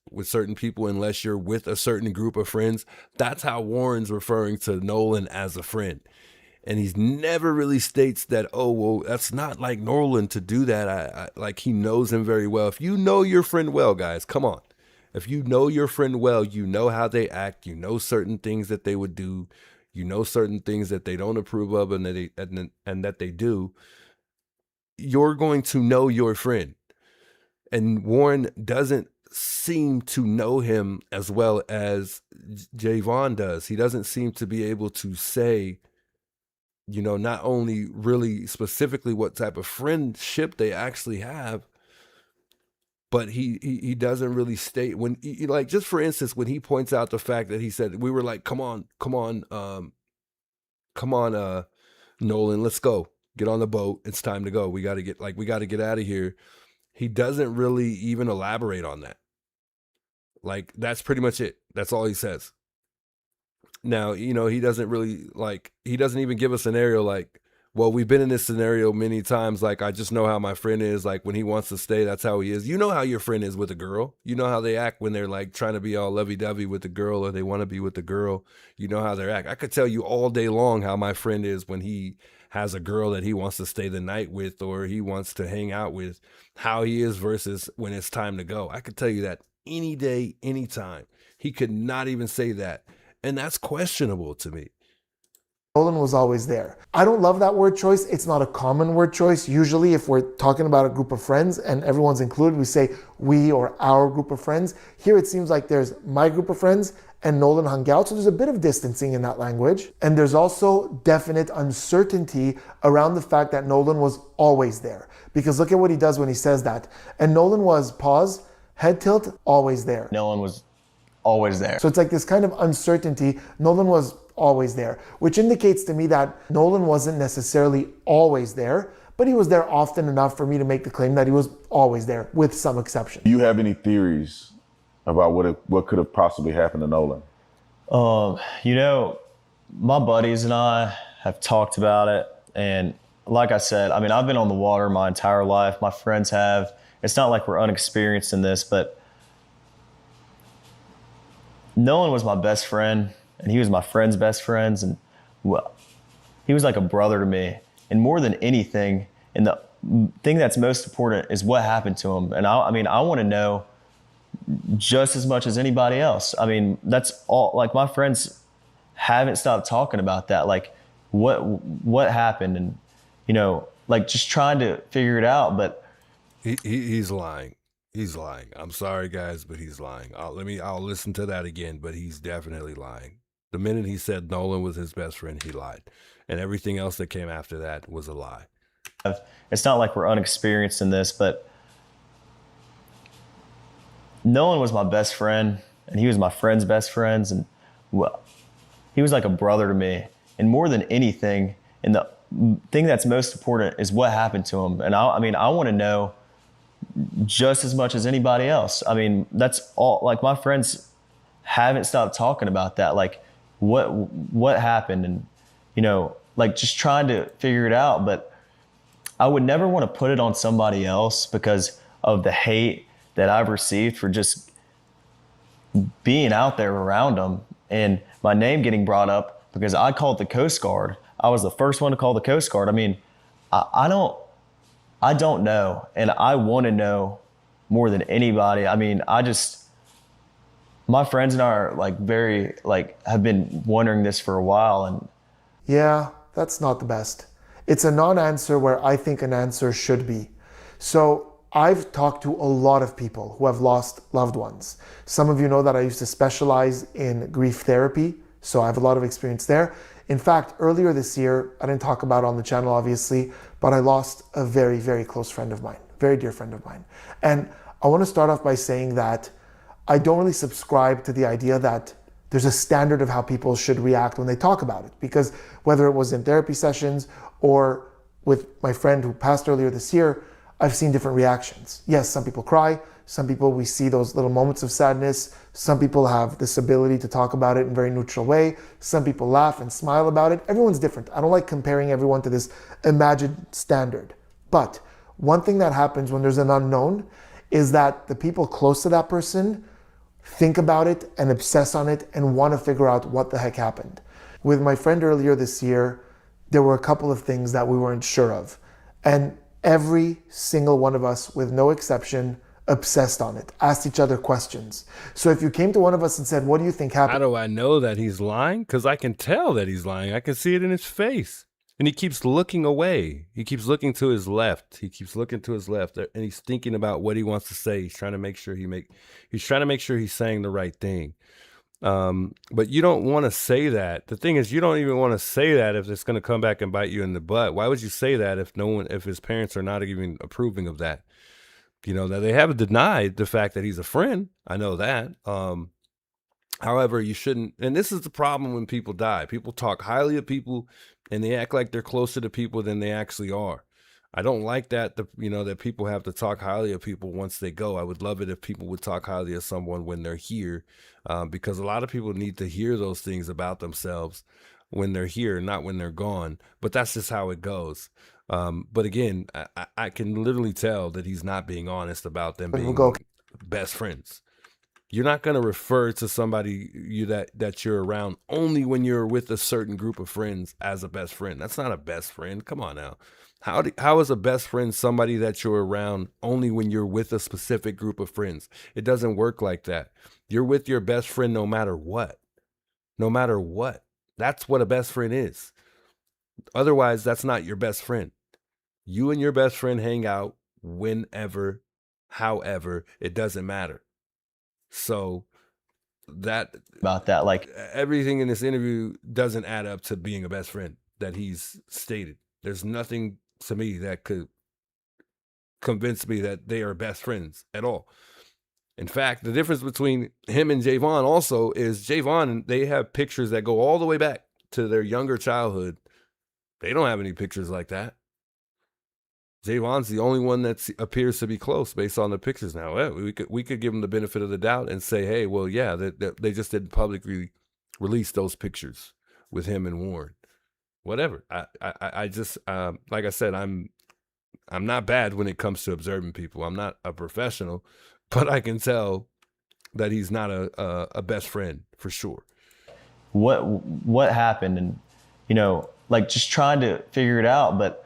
you're with a certain group of friends, that's how Warren's referring to Nolan as a friend. And he's never really states that, oh, well, that's not like Nolan to do that. I like, he knows him very well. If you know your friend well, guys, come on. If you know your friend well, you know how they act. You know certain things that they would do. You know certain things that they don't approve of and that they do. You're going to know your friend. And Warren doesn't seem to know him as well as Javon does. He doesn't seem to be able to say, not only really specifically what type of friendship they actually have, but he doesn't really state when, like, just for instance, when he points out the fact that he said, we were like, come on, Nolan, let's go, get on the boat. It's time to go. We got to get out of here. He doesn't really even elaborate on that. Like, that's pretty much it. That's all he says. Now, he doesn't really, he doesn't even give a scenario like, well, we've been in this scenario many times. Like, I just know how my friend is. Like, when he wants to stay, that's how he is. You know how your friend is with a girl. You know how they act when they're like trying to be all lovey-dovey with the girl, or they want to be with the girl. You know how they act. I could tell you all day long how my friend is when he has a girl that he wants to stay the night with, or he wants to hang out with, how he is versus when it's time to go. I could tell you that any day, anytime. He could not even say that. And that's questionable to me. Nolan was always there. I don't love that word choice. It's not a common word choice. Usually if we're talking about a group of friends and everyone's included, we say we or our group of friends. Here it seems like there's my group of friends and Nolan hung out. So there's a bit of distancing in that language. And there's also definite uncertainty around the fact that Nolan was always there. Because look at what he does when he says that. And Nolan was, pause, head tilt, always there. Nolan was always there. So it's like this kind of uncertainty. Nolan was always there, which indicates to me that Nolan wasn't necessarily always there, but he was there often enough for me to make the claim that he was always there, with some exception. Do you have any theories about what could have possibly happened to Nolan? My buddies and I have talked about it, and like I said, I mean, I've been on the water my entire life. My friends have. It's not like we're unexperienced in this, but Nolan was my best friend, and he was my friend's best friends, and well, he was like a brother to me. And more than anything, and the thing that's most important is what happened to him. And I want to know just as much as anybody else. I mean, that's all. Like, my friends haven't stopped talking about that. Like, what happened, and just trying to figure it out. But he's lying. He's lying. I'm sorry, guys, but he's lying. I'll listen to that again, but he's definitely lying. The minute he said Nolan was his best friend, he lied. And everything else that came after that was a lie. It's not like we're unexperienced in this, but Nolan was my best friend, and he was my friend's best friends, and well, he was like a brother to me. And more than anything, and the thing that's most important is what happened to him. And I want to know just as much as anybody else. I mean, that's all. Like, my friends haven't stopped talking about that. Like what happened, and like just trying to figure it out. But I would never want to put it on somebody else because of the hate that I've received for just being out there around them, and my name getting brought up because I called the Coast Guard. I was the first one to call the Coast Guard. I mean, I don't know, and I want to know more than anybody. I mean, my friends and I are have been wondering this for a while. And Yeah, that's not the best. It's a non-answer where I think an answer should be. So I've talked to a lot of people who have lost loved ones. Some of you know that I used to specialize in grief therapy, so I have a lot of experience there. In fact, earlier this year, I didn't talk about it on the channel, obviously, but I lost a very, very close friend of mine, very dear friend of mine. And I want to start off by saying that I don't really subscribe to the idea that there's a standard of how people should react when they talk about it, because whether it was in therapy sessions or with my friend who passed earlier this year, I've seen different reactions. Yes, some people cry. Some people, we see those little moments of sadness. Some people have this ability to talk about it in a very neutral way. Some people laugh and smile about it. Everyone's different. I don't like comparing everyone to this imagined standard. But one thing that happens when there's an unknown is that the people close to that person think about it and obsess on it and want to figure out what the heck happened. With my friend earlier this year, there were a couple of things that we weren't sure of. And every single one of us, with no exception, obsessed on it, asked each other questions. So if you came to one of us and said, what do you think happened? How do I know that he's lying? Because I can tell that he's lying. I can see it in his face. And he keeps looking away. He keeps looking to his left. He keeps looking to his left, and he's thinking about what he wants to say. He's trying to make sure he's saying the right thing. But you don't want to say that. The thing is, you don't even want to say that if it's going to come back and bite you in the butt. Why would you say that if his parents are not even approving of that? That they haven't denied the fact that he's a friend. I know that. However, you shouldn't, and this is the problem when people die. People talk highly of people and they act like they're closer to people than they actually are. I don't like that, that people have to talk highly of people once they go. I would love it if people would talk highly of someone when they're here, because a lot of people need to hear those things about themselves when they're here, not when they're gone. But that's just how it goes. But again, I can literally tell that he's not being honest about them being best friends. You're not going to refer to somebody that you're around only when you're with a certain group of friends as a best friend. That's not a best friend. Come on now. How is a best friend somebody that you're around only when you're with a specific group of friends? It doesn't work like that. You're with your best friend no matter what. No matter what. That's what a best friend is. Otherwise, that's not your best friend. You and your best friend hang out whenever, however, it doesn't matter. So everything in this interview doesn't add up to being a best friend that he's stated. There's nothing to me that could convince me that they are best friends at all. In fact, the difference between him and Javon also is Javon, they have pictures that go all the way back to their younger childhood. They don't have any pictures like that. Javon's the only one that appears to be close based on the pictures now. Yeah, we could give him the benefit of the doubt and say, hey, well, yeah, they just didn't publicly release those pictures with him and Warren. Whatever. I just like I said, I'm not bad when it comes to observing people. I'm not a professional, but I can tell that he's not a best friend for sure. What happened, and just trying to figure it out, but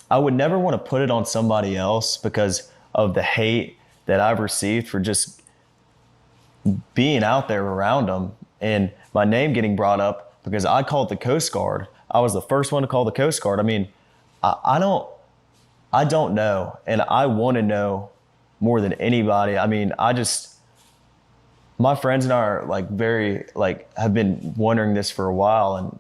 I would never want to put it on somebody else because of the hate that I've received for just being out there around them, and my name getting brought up because I called the Coast Guard. I was the first one to call the Coast Guard. I mean, I don't know, and I want to know more than anybody. I mean, my friends and I are have been wondering this for a while. And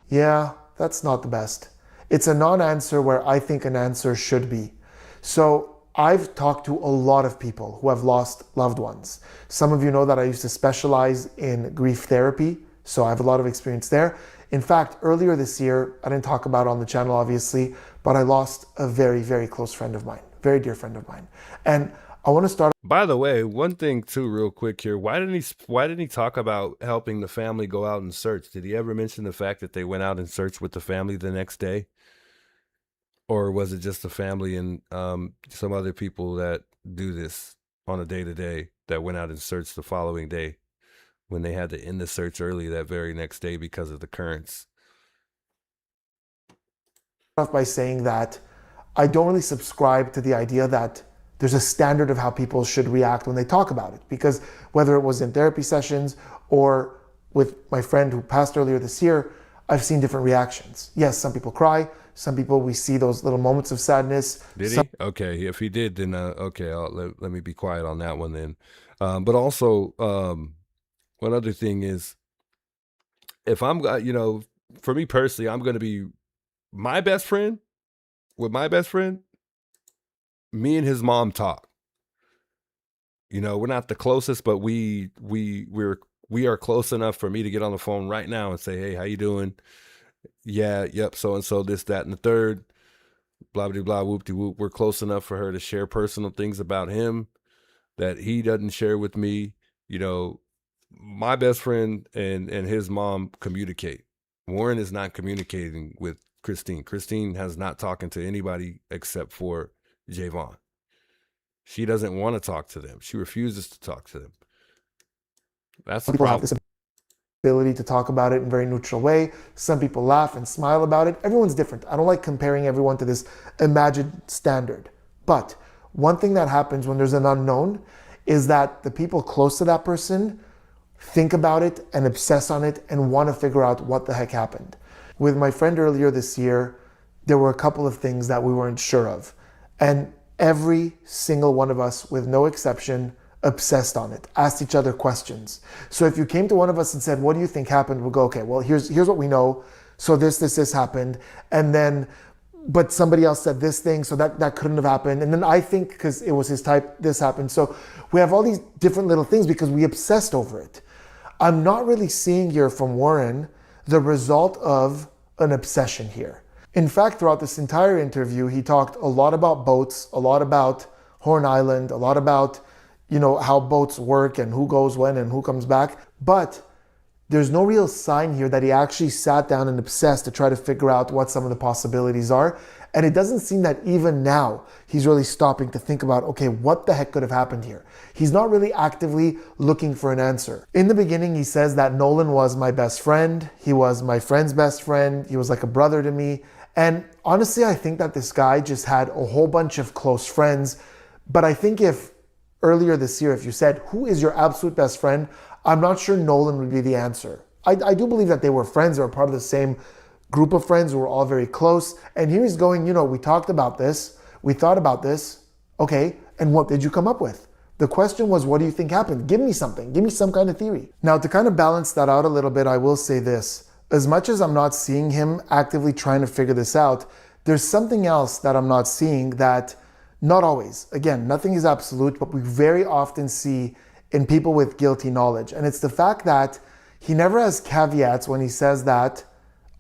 yeah, that's not the best. It's a non-answer where I think an answer should be. So I've talked to a lot of people who have lost loved ones. Some of you know that I used to specialize in grief therapy, so I have a lot of experience there. In fact, earlier this year, I didn't talk about it on the channel, obviously, but I lost a very, very close friend of mine, very dear friend of mine. And I want to start. By the way, one thing too, real quick here. Why didn't he talk about helping the family go out and search? Did he ever mention the fact that they went out and searched with the family the next day? Or was it just the family and some other people that do this on a day-to-day that went out and searched the following day when they had to end the search early that very next day because of the currents? Off by saying that I don't really subscribe to the idea that there's a standard of how people should react when they talk about it. Because whether it was in therapy sessions or with my friend who passed earlier this year, I've seen different reactions. Yes, some people cry. Some people, we see those little moments of sadness. Did he? Okay, if he did, then okay, let me be quiet on that one then. But also, one other thing is, if I'm, for me personally, I'm going to be my best friend, with my best friend, me and his mom talk. We're not the closest, but we are close enough for me to get on the phone right now and say, hey, how you doing? Yeah, yep, so and so, this, that, and the third, blah, blah, blah, whoop de whoop. We're close enough for her to share personal things about him that he doesn't share with me. My best friend and his mom communicate. Warren is not communicating with Christine. Christine has not talking to anybody except for Javon. She doesn't want to talk to them. She refuses to talk to them. That's the people have problem. this ability to talk about it in a very neutral way. Some people laugh and smile about it. Everyone's different. I don't like comparing everyone to this imagined standard. But one thing that happens when there's an unknown is that the people close to that person think about it and obsess on it and want to figure out what the heck happened. With my friend earlier this year, there were a couple of things that we weren't sure of. And every single one of us, with no exception, obsessed on it, asked each other questions. So if you came to one of us and said, what do you think happened? We'll go, okay, well, here's what we know. So this happened. And then, but somebody else said this thing, so that couldn't have happened. And then I think, because it was his type, this happened. So we have all these different little things because we obsessed over it. I'm not really seeing here from Warren the result of an obsession here. In fact, throughout this entire interview, he talked a lot about boats, a lot about Horn Island, a lot about, how boats work and who goes when and who comes back. But there's no real sign here that he actually sat down and obsessed to try to figure out what some of the possibilities are. And it doesn't seem that even now he's really stopping to think about, okay, what the heck could have happened here? He's not really actively looking for an answer. In the beginning, he says that Nolan was my best friend. He was my friend's best friend. He was like a brother to me. And honestly, I think that this guy just had a whole bunch of close friends. But I think if earlier this year, if you said, who is your absolute best friend? I'm not sure Nolan would be the answer. I do believe that they were friends. They were part of the same group of friends who were all very close. And here he's going, we talked about this. We thought about this. Okay, and what did you come up with? The question was, what do you think happened? Give me something. Give me some kind of theory. Now, to kind of balance that out a little bit, I will say this. As much as I'm not seeing him actively trying to figure this out, there's something else that I'm not seeing that, not always. Again, nothing is absolute, but we very often see in people with guilty knowledge. And it's the fact that he never has caveats when he says that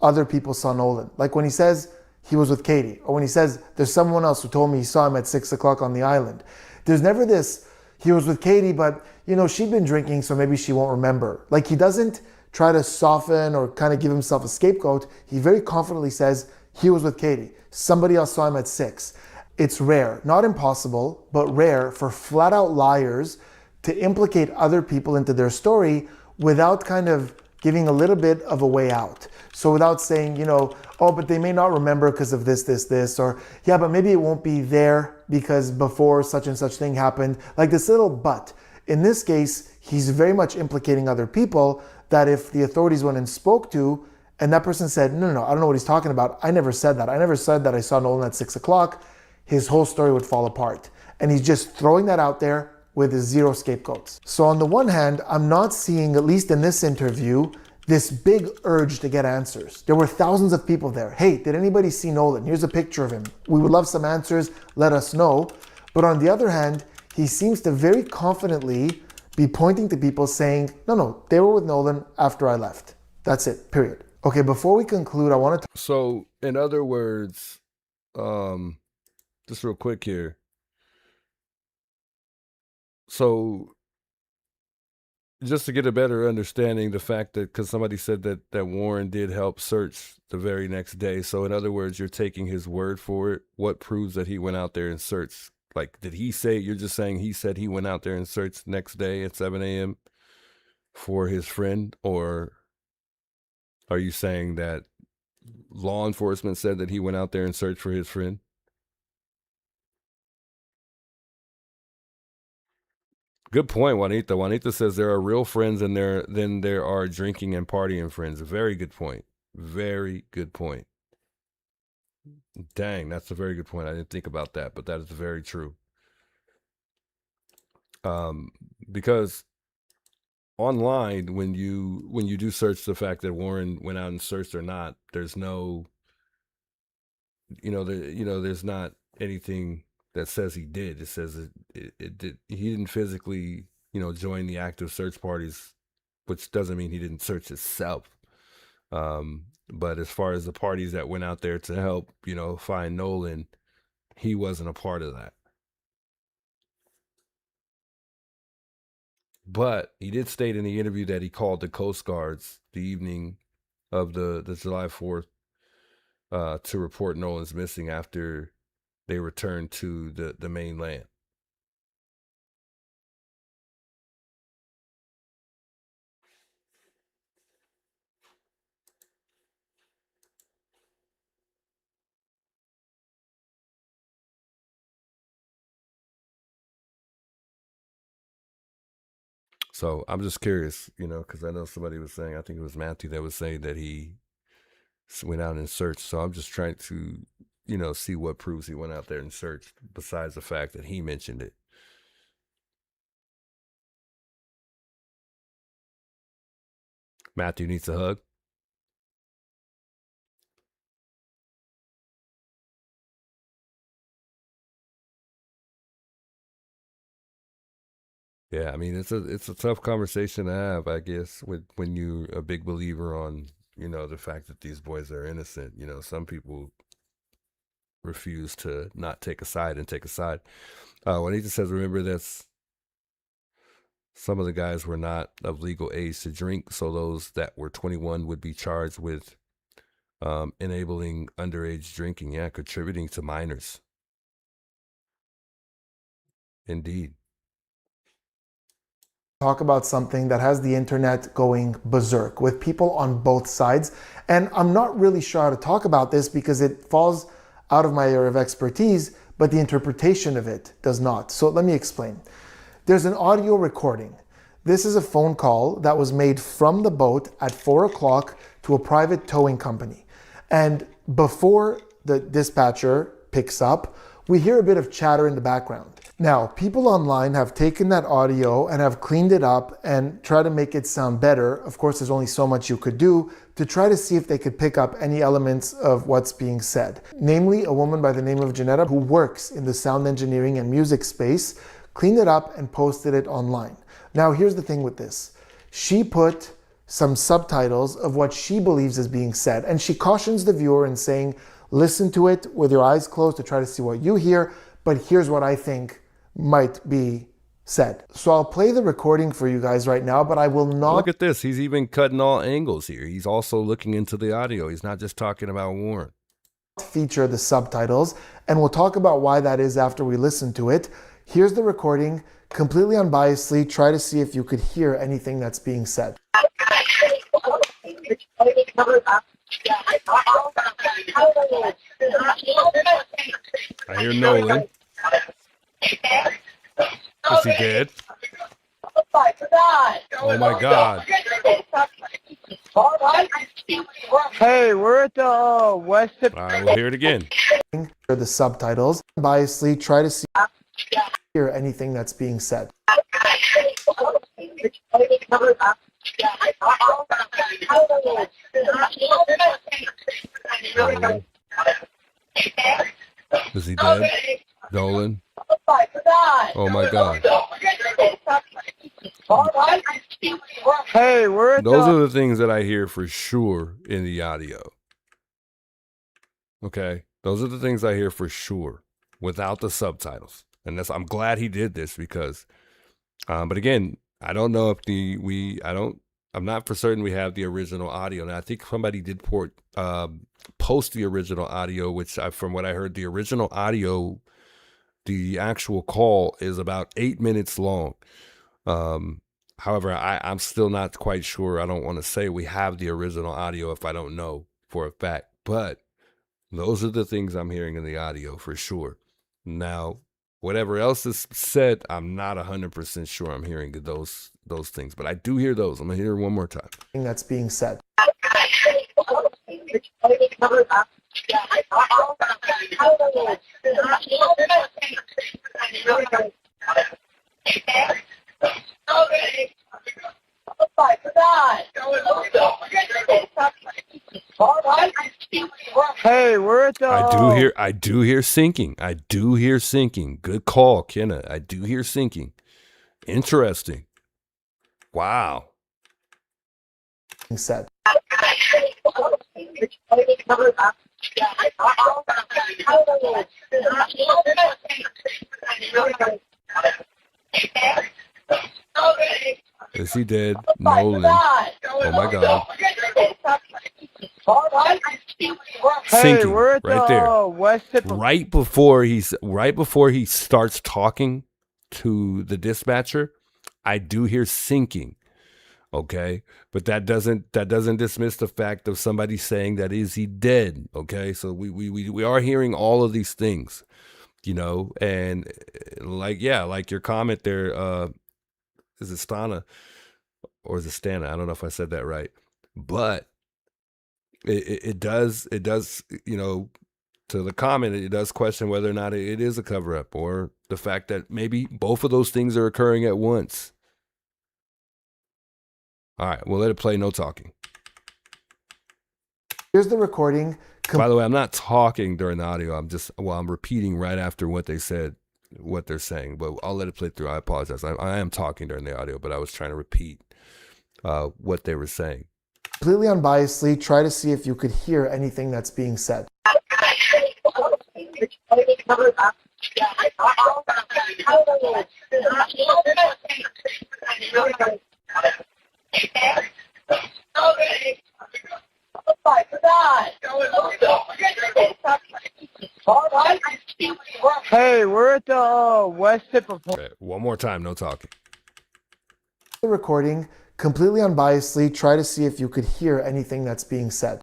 other people saw Nolan. Like when he says he was with Katie, or when he says there's someone else who told me he saw him at 6 o'clock on the island. There's never this, he was with Katie, but she'd been drinking, so maybe she won't remember. Like he doesn't try to soften or kind of give himself a scapegoat. He very confidently says he was with Katie. Somebody else saw him at 6. It's rare, not impossible, but rare for flat out liars to implicate other people into their story without kind of giving a little bit of a way out. So without saying, oh, but they may not remember because of this, or yeah, but maybe it won't be there because before such and such thing happened. Like this little but. In this case, he's very much implicating other people that if the authorities went and spoke to, and that person said, no, I don't know what he's talking about. I never said that. I never said that I saw Nolan at 6 o'clock. His whole story would fall apart. And he's just throwing that out there with zero scapegoats. So on the one hand, I'm not seeing, at least in this interview, this big urge to get answers. There were thousands of people there. Hey, did anybody see Nolan? Here's a picture of him. We would love some answers. Let us know. But on the other hand, he seems to very confidently be pointing to people saying, no, they were with Nolan after I left. That's it, period. Okay, before we conclude, I want to... So, in other words, just real quick here, So just to get a better understanding, the fact that, because somebody said that Warren did help search the very next day. So in other words, you're taking his word for it. What proves that he went out there and searched? Like, did he say, you're just saying he said he went out there and searched next day at 7 a.m. for his friend? Or are you saying that law enforcement said that he went out there and searched for his friend? Good point, Juanita. Juanita says there are real friends and then there are drinking and partying friends. Very good point. Very good point. Dang, that's a very good point. I didn't think about that, but that is very true. Because online, when you do search the fact that Warren went out and searched or not, there's no, there's not anything that says he did. It says it did. He didn't physically, join the active search parties, which doesn't mean he didn't search himself. But as far as the parties that went out there to help, find Nolan, he wasn't a part of that. But he did state in the interview that he called the Coast Guards the evening of the July 4th to report Nolan's missing after they returned to the mainland. So I'm just curious, because I know somebody was saying, I think it was Matthew that was saying that he went out and searched. So I'm just trying to, see what proves he went out there and searched besides the fact that he mentioned it. Matthew needs a hug. Yeah, I mean, it's a tough conversation to have, I guess, when you're a big believer on, the fact that these boys are innocent. Some people refuse to not take a side and take a side. Juanita says, remember that some of the guys were not of legal age to drink, so those that were 21 would be charged with enabling underage drinking. Yeah, contributing to minors. Indeed. Talk about something that has the internet going berserk with people on both sides. And I'm not really sure how to talk about this because it falls out of my area of expertise, but the interpretation of it does not. So let me explain. There's an audio recording. This is a phone call that was made from the boat at 4 o'clock to a private towing company. And before the dispatcher picks up, we hear a bit of chatter in the background. Now, people online have taken that audio and have cleaned it up and tried to make it sound better. Of course, there's only so much you could do to try to see if they could pick up any elements of what's being said. Namely, a woman by the name of Janetta, who works in the sound engineering and music space, cleaned it up and posted it online. Now, here's the thing with this. She put some subtitles of what she believes is being said, and she cautions the viewer in saying, listen to it with your eyes closed to try to see what you hear, but here's what I think might be said. So I'll play the recording for you guys right now, but I will not... Look at this. He's even cutting all angles here. He's also looking into the audio. He's not just talking about Warren. Feature the subtitles, and we'll talk about why that is after we listen to it. Here's the recording, completely unbiasedly. Try to see if you could hear anything that's being said. I hear Nolan. Is he dead? Oh my God. Hey, we're at the west. All right, we'll hear it again. The subtitles. Unbiasedly, try to see hear anything that's being said. Is he dead? Nolan? Oh my God. Hey, we're at Those are the things that I hear for sure in the audio. Okay? Those are the things I hear for sure without the subtitles. And I'm glad he did this because But again, I don't know if I'm not for certain we have the original audio. And I think somebody did post the original audio, which from what I heard, the original audio, the actual call is about 8 minutes long. However, I'm still not quite sure. I don't want to say we have the original audio if I don't know for a fact. But those are the things I'm hearing in the audio for sure. Now, whatever else is said, I'm not 100% sure I'm hearing those things. But I do hear those. I'm going to hear it one more time. That's being said. Hey, we're at the. I do hear syncing. I do hear syncing. Good call, Kenna. I do hear syncing. Interesting. Wow. Being said. Is he dead? Nolan. Oh my God. Hey, we're at right the there. west tip of. Right before he starts talking to the dispatcher, I do hear syncing. Okay, but that doesn't dismiss the fact of somebody saying that is he dead. Okay, so we are hearing all of these things, you know, and like your comment there, is it Stana or is it Stana? I don't know if I said that right, but it does, you know, to the comment, it does question whether or not it is a cover up or the fact that maybe both of those things are occurring at once. All right, we'll let it play. No talking. Here's the recording. By the way, I'm not talking during the audio. I'm repeating right after what they said, what they're saying. But I'll let it play through. I apologize. I am talking during the audio, but I was trying to repeat what they were saying. Completely unbiasedly, try to see if you could hear anything that's being said. Hey, we're at the west tip of. Okay, one more time. No talking. The recording, completely unbiasedly, try to see if you could hear anything that's being said.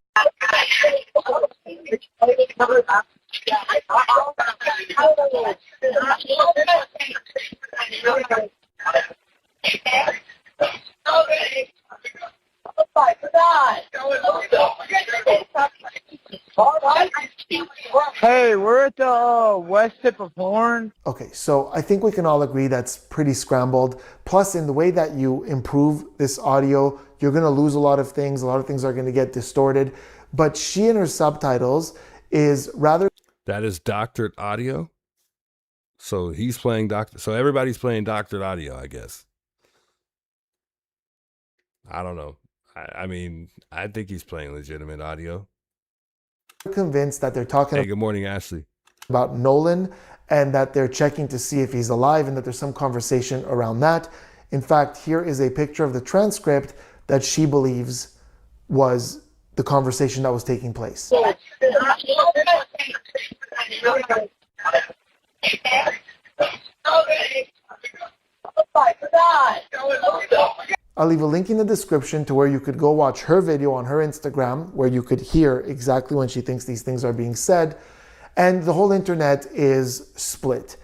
Hey, we're at the west tip of Horn. Okay, so I think we can all agree that's pretty scrambled. Plus, in the way that you improve this audio, you're going to lose a lot of things. A lot of things are going to get distorted. But she and her subtitles is rather. That is doctored audio. So he's playing so everybody's playing doctored audio, I guess. I don't know. I mean, I think he's playing legitimate audio. Convinced that they're talking Hey, good morning, Ashley. about Nolan and that they're checking to see if he's alive and that there's some conversation around that. In fact, here is a picture of the transcript that she believes was the conversation that was taking place. I'll leave a link in the description to where you could go watch her video on her Instagram, where you could hear exactly when she thinks these things are being said. And the whole internet is split.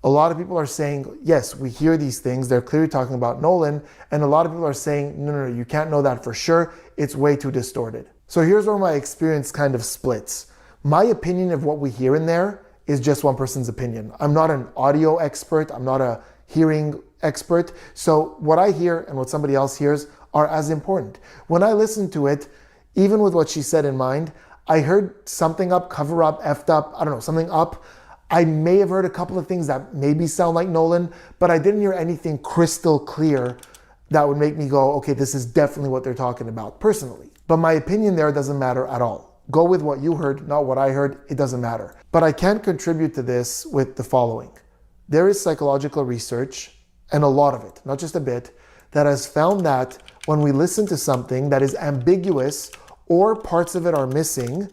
A lot of people are saying, yes, we hear these things. They're clearly talking about Nolan. And a lot of people are saying, no, you can't know that for sure. It's way too distorted. So here's where my experience kind of splits. My opinion of what we hear in there is just one person's opinion. I'm not an audio expert. I'm not a hearing expert. So what I hear and what somebody else hears are as important. When I listen to it, even with what she said in mind, I heard something up, cover up, effed up, I don't know, something up. I may have heard a couple of things that maybe sound like Nolan, but I didn't hear anything crystal clear that would make me go, okay, this is definitely what they're talking about personally. But my opinion there doesn't matter at all. Go with what you heard, not what I heard. It doesn't matter. But I can contribute to this with the following. There is psychological research and a lot of it, not just a bit, that has found that when we listen to something that is ambiguous or parts of it are missing,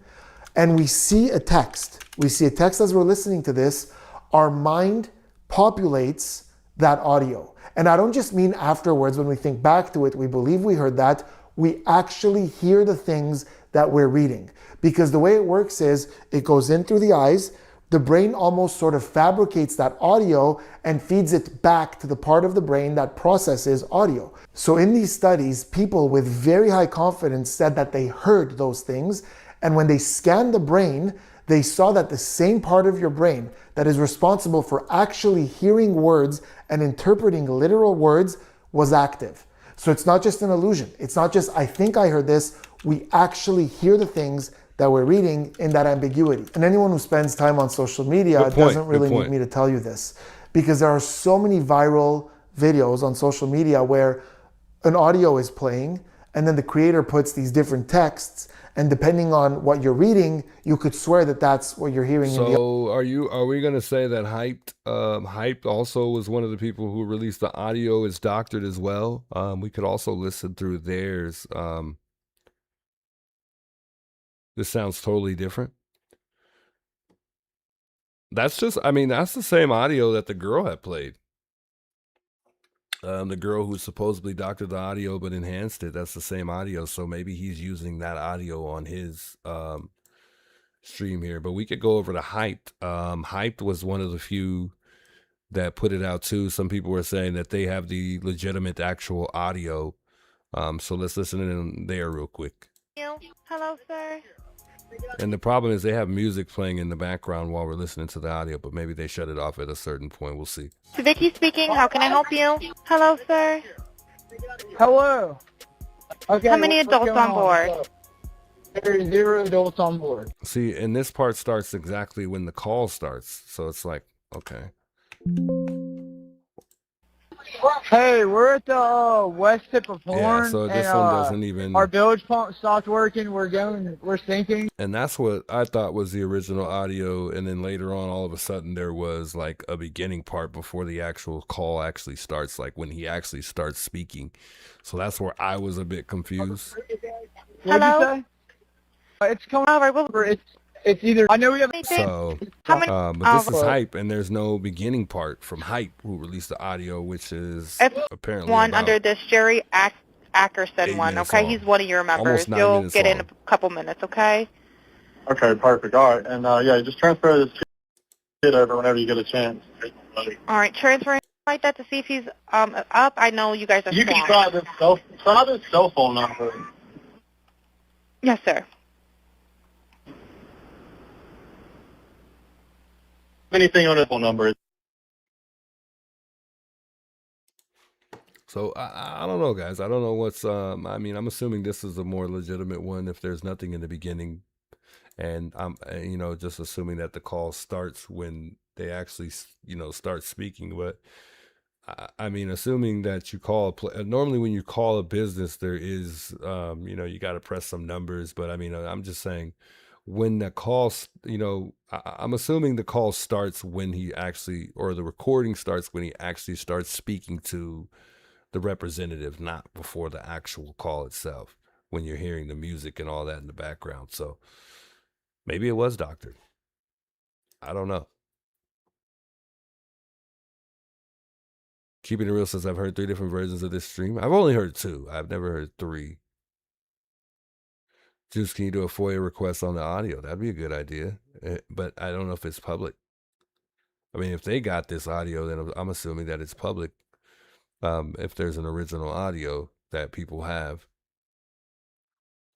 and we see a text as we're listening to this, our mind populates that audio. And I don't just mean afterwards when we think back to it, we believe we heard that, we actually hear the things that we're reading. Because the way it works is it goes in through the eyes, the brain almost sort of fabricates that audio and feeds it back to the part of the brain that processes audio. So in these studies, people with very high confidence said that they heard those things, and when they scanned the brain, they saw that the same part of your brain that is responsible for actually hearing words and interpreting literal words was active. So it's not just an illusion. It's not just, I think I heard this. We actually hear the things that we're reading in that ambiguity. And anyone who spends time on social media doesn't really need me to tell you this, because there are so many viral videos on social media where an audio is playing and then the creator puts these different texts, and depending on what you're reading, you could swear that that's what you're hearing. So are we going to say that Hyped also was one of the people who released the audio is doctored as well? We could also listen through theirs. This sounds totally different. That's just, I mean, that's the same audio that the girl had played. The girl who supposedly doctored the audio but enhanced it, that's the same audio. So maybe he's using that audio on his stream here. But we could go over to Hyped. Hyped was one of the few that put it out too. Some people were saying that they have the legitimate actual audio. So let's listen in there real quick. Hello, sir. And the problem is they have music playing in the background while we're listening to the audio, but maybe they shut it off at a certain point. We'll see. Vicky speaking. How can I help you? Hello, sir. Hello. Okay. How many adults on board? There are 0 adults on board. See, and this part starts exactly when the call starts. So it's like, okay. Hey, we're at the west tip of Horn. Yeah, so this and, one doesn't even... Our bilge pump stopped working. We're sinking. And that's what I thought was the original audio. And then later on, all of a sudden, there was like a beginning part before the actual call actually starts, like when he actually starts speaking. So that's where I was a bit confused. Hello? What'd you say? It's coming All right, well, It's either, I know we have... So, How many? but this is Hype, and there's no beginning part from Hype, who released the audio, which is It's apparently one about under this Jerry Ackerson 8 one, minutes okay? long. He's one of your members. Almost 9 You'll minutes get in long. a couple minutes, okay? Okay, perfect. All right, and yeah, just transfer this kid over whenever you get a chance. All right, transferring like that to see if he's up. I know you guys are You can swamped. try this cell phone number. Yes, sir. Anything on this phone number. So I don't know, guys. I don't know what's I mean, I'm assuming this is a more legitimate one if there's nothing in the beginning, and I'm just assuming that the call starts when they actually start speaking. But I mean, assuming that you call normally when you call a business, there is you got to press some numbers. But I mean, I'm just saying when the call, I'm assuming the call starts when he actually, or the recording starts when he actually starts speaking to the representative, not before the actual call itself, when you're hearing the music and all that in the background. So maybe it was doctored. I don't know. Keeping it real, says I've heard 3 different versions of this stream. I've only heard 2. I've never heard 3. Juice, can you do a FOIA request on the audio? That'd be a good idea. But I don't know if it's public. I mean, if they got this audio, then I'm assuming that it's public. If there's an original audio that people have.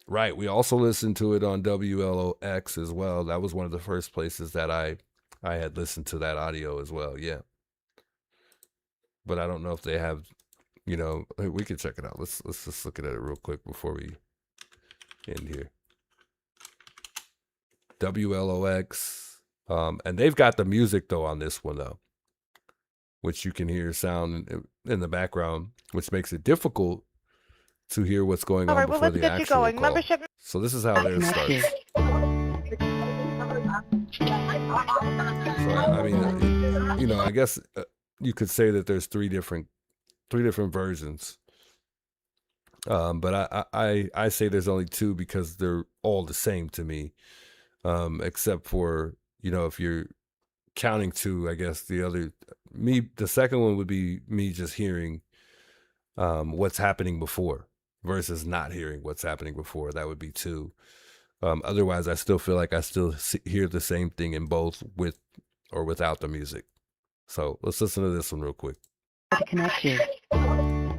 Right. We also listened to it on WLOX as well. That was one of the first places that I had listened to that audio as well. Yeah. But I don't know if they have, we could check it out. Let's just look at it real quick before we end here. WLOX. And they've got the music though on this one though, which you can hear sound in the background, which makes it difficult to hear what's going on before the actual call. Membership. So this is how theirs starts. So I mean, I guess you could say that there's three different versions. But I say there's only two because they're all the same to me. Except for, if you're counting two, I guess the second one would be me just hearing what's happening before versus not hearing what's happening before. That would be two. Otherwise, I still feel like I still hear the same thing in both, with or without the music. So let's listen to this one real quick. Connect you. And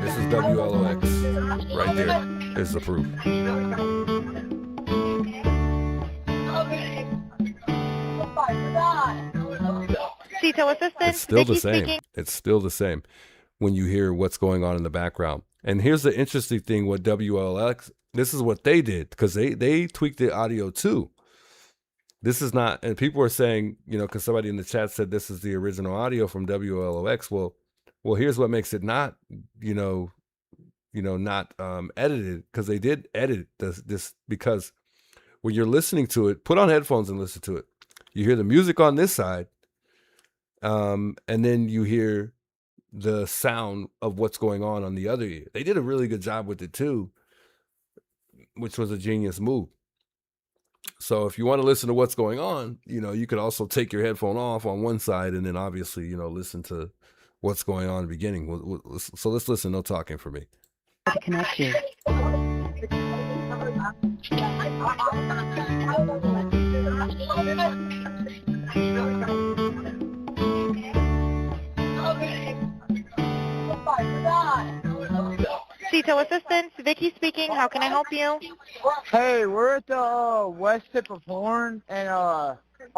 this is WLOX right there. There's the proof. CITO assistant. It's still the Vicky same. speaking. It's still the same when you hear what's going on in the background. And here's the interesting thing: what WLX, this is what they did, because they tweaked the audio too. This is not, and people are saying, because somebody in the chat said this is the original audio from WLOX. Well, here's what makes it not, not edited, because they did edit this, because when you're listening to it, put on headphones and listen to it. You hear the music on this side, and then you hear the sound of what's going on the other ear. They did a really good job with it too, which was a genius move. So if you want to listen to what's going on, you could also take your headphone off on one side and then obviously, listen to what's going on in the beginning. So let's listen. No talking for me. Connect you. CITO assistant. Vicky speaking. How can I help you? Hey, we're at the west tip of Horn, and our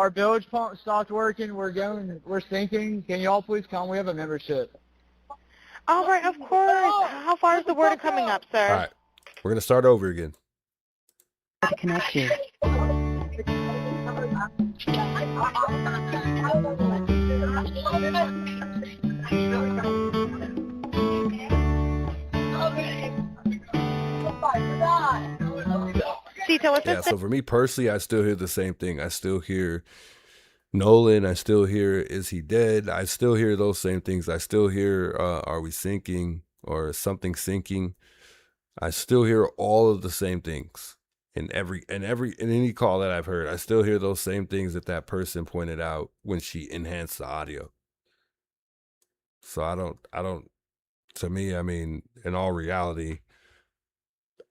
bilge pump stopped working. We're sinking. Can y'all please come? We have a membership. All right, of course. How far is the water coming up, sir? All right. We're going to start over again. Connect you. CITO assistant. Yeah, so for me personally, I still hear the same thing. I still hear Nolan. I still hear, is he dead? I still hear those same things. I still hear, are we sinking, or something sinking? I still hear all of the same things in any call that I've heard. I still hear those same things that person pointed out when she enhanced the audio. So I don't, to me, I mean, in all reality,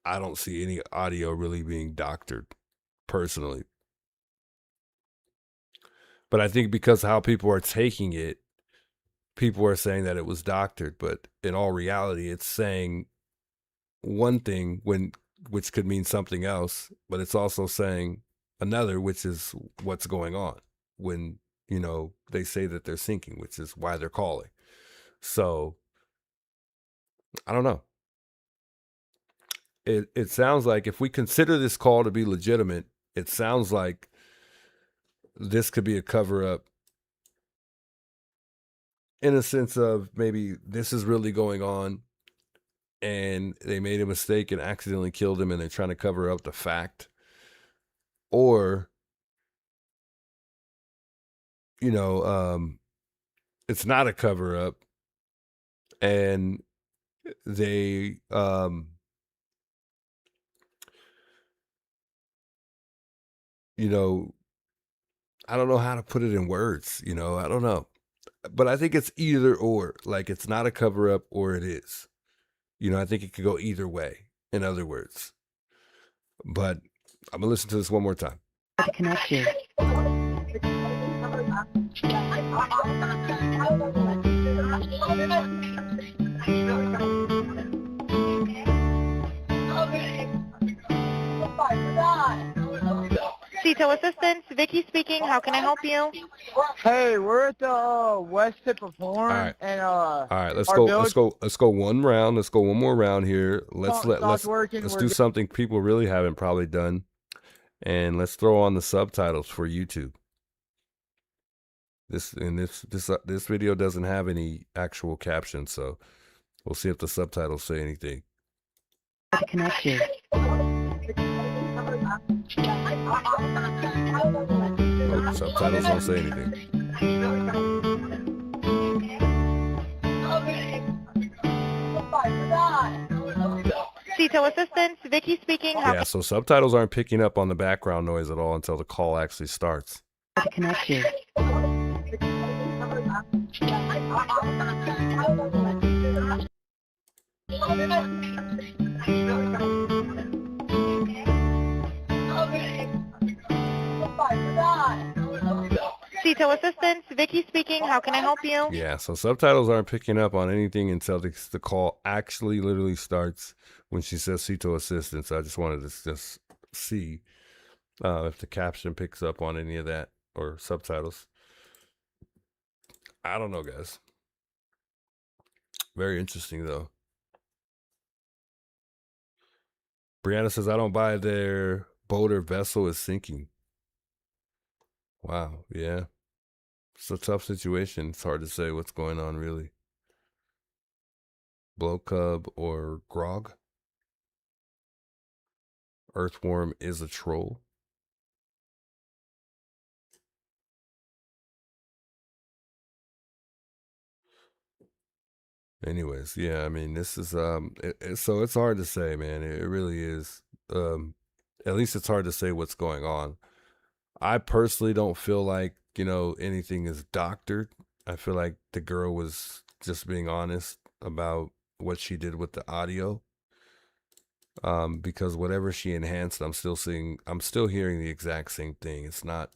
I don't see any audio really being doctored personally. But I think because how people are taking it, people are saying that it was doctored, but in all reality, it's saying one thing which could mean something else, but it's also saying another, which is what's going on when, they say that they're sinking, which is why they're calling. So I don't know. It sounds like, if we consider this call to be legitimate, it sounds like this could be a cover-up, in a sense of maybe this is really going on and they made a mistake and accidentally killed him and they're trying to cover up the fact. Or, it's not a cover-up and they, I don't know how to put it in words, I don't know. But I think it's either or. Like, it's not a cover-up or it is. I think it could go either way, in other words. But I'm going to listen to this one more time. Connect you. CITO assistant. Vicky speaking. How can I help you? Hey, we're at the west tip of Horn, All right. and All right, let's our go. bilge Let's go one round. Let's go one more round here. Let's stopped working. let's We're do good. something people really haven't probably done, and let's throw on the subtitles for YouTube. This video doesn't have any actual captions, so we'll see if the subtitles say anything. Connect you. Nope, subtitles don't say anything. CETO assistance, Vicky speaking. How Yeah, so subtitles aren't picking up on the background noise at all until the call actually starts. To connect you. CETO assistance, Vicky speaking. How can I help you? Yeah, so subtitles aren't picking up on anything until the call actually literally starts when she says CETO assistance. I just wanted to just see if the caption picks up on any of that or subtitles. I don't know, guys. Very interesting, though. Brianna says, I don't buy their boat or vessel is sinking. Wow, yeah. It's a tough situation. It's hard to say what's going on, really. Blow Cub or Grog? Earthworm is a troll. Anyways, yeah, I mean, this is so it's hard to say, man. It really is. At least it's hard to say what's going on. I personally don't feel like, anything is doctored. I feel like the girl was just being honest about what she did with the audio. Because whatever she enhanced, I'm still hearing the exact same thing.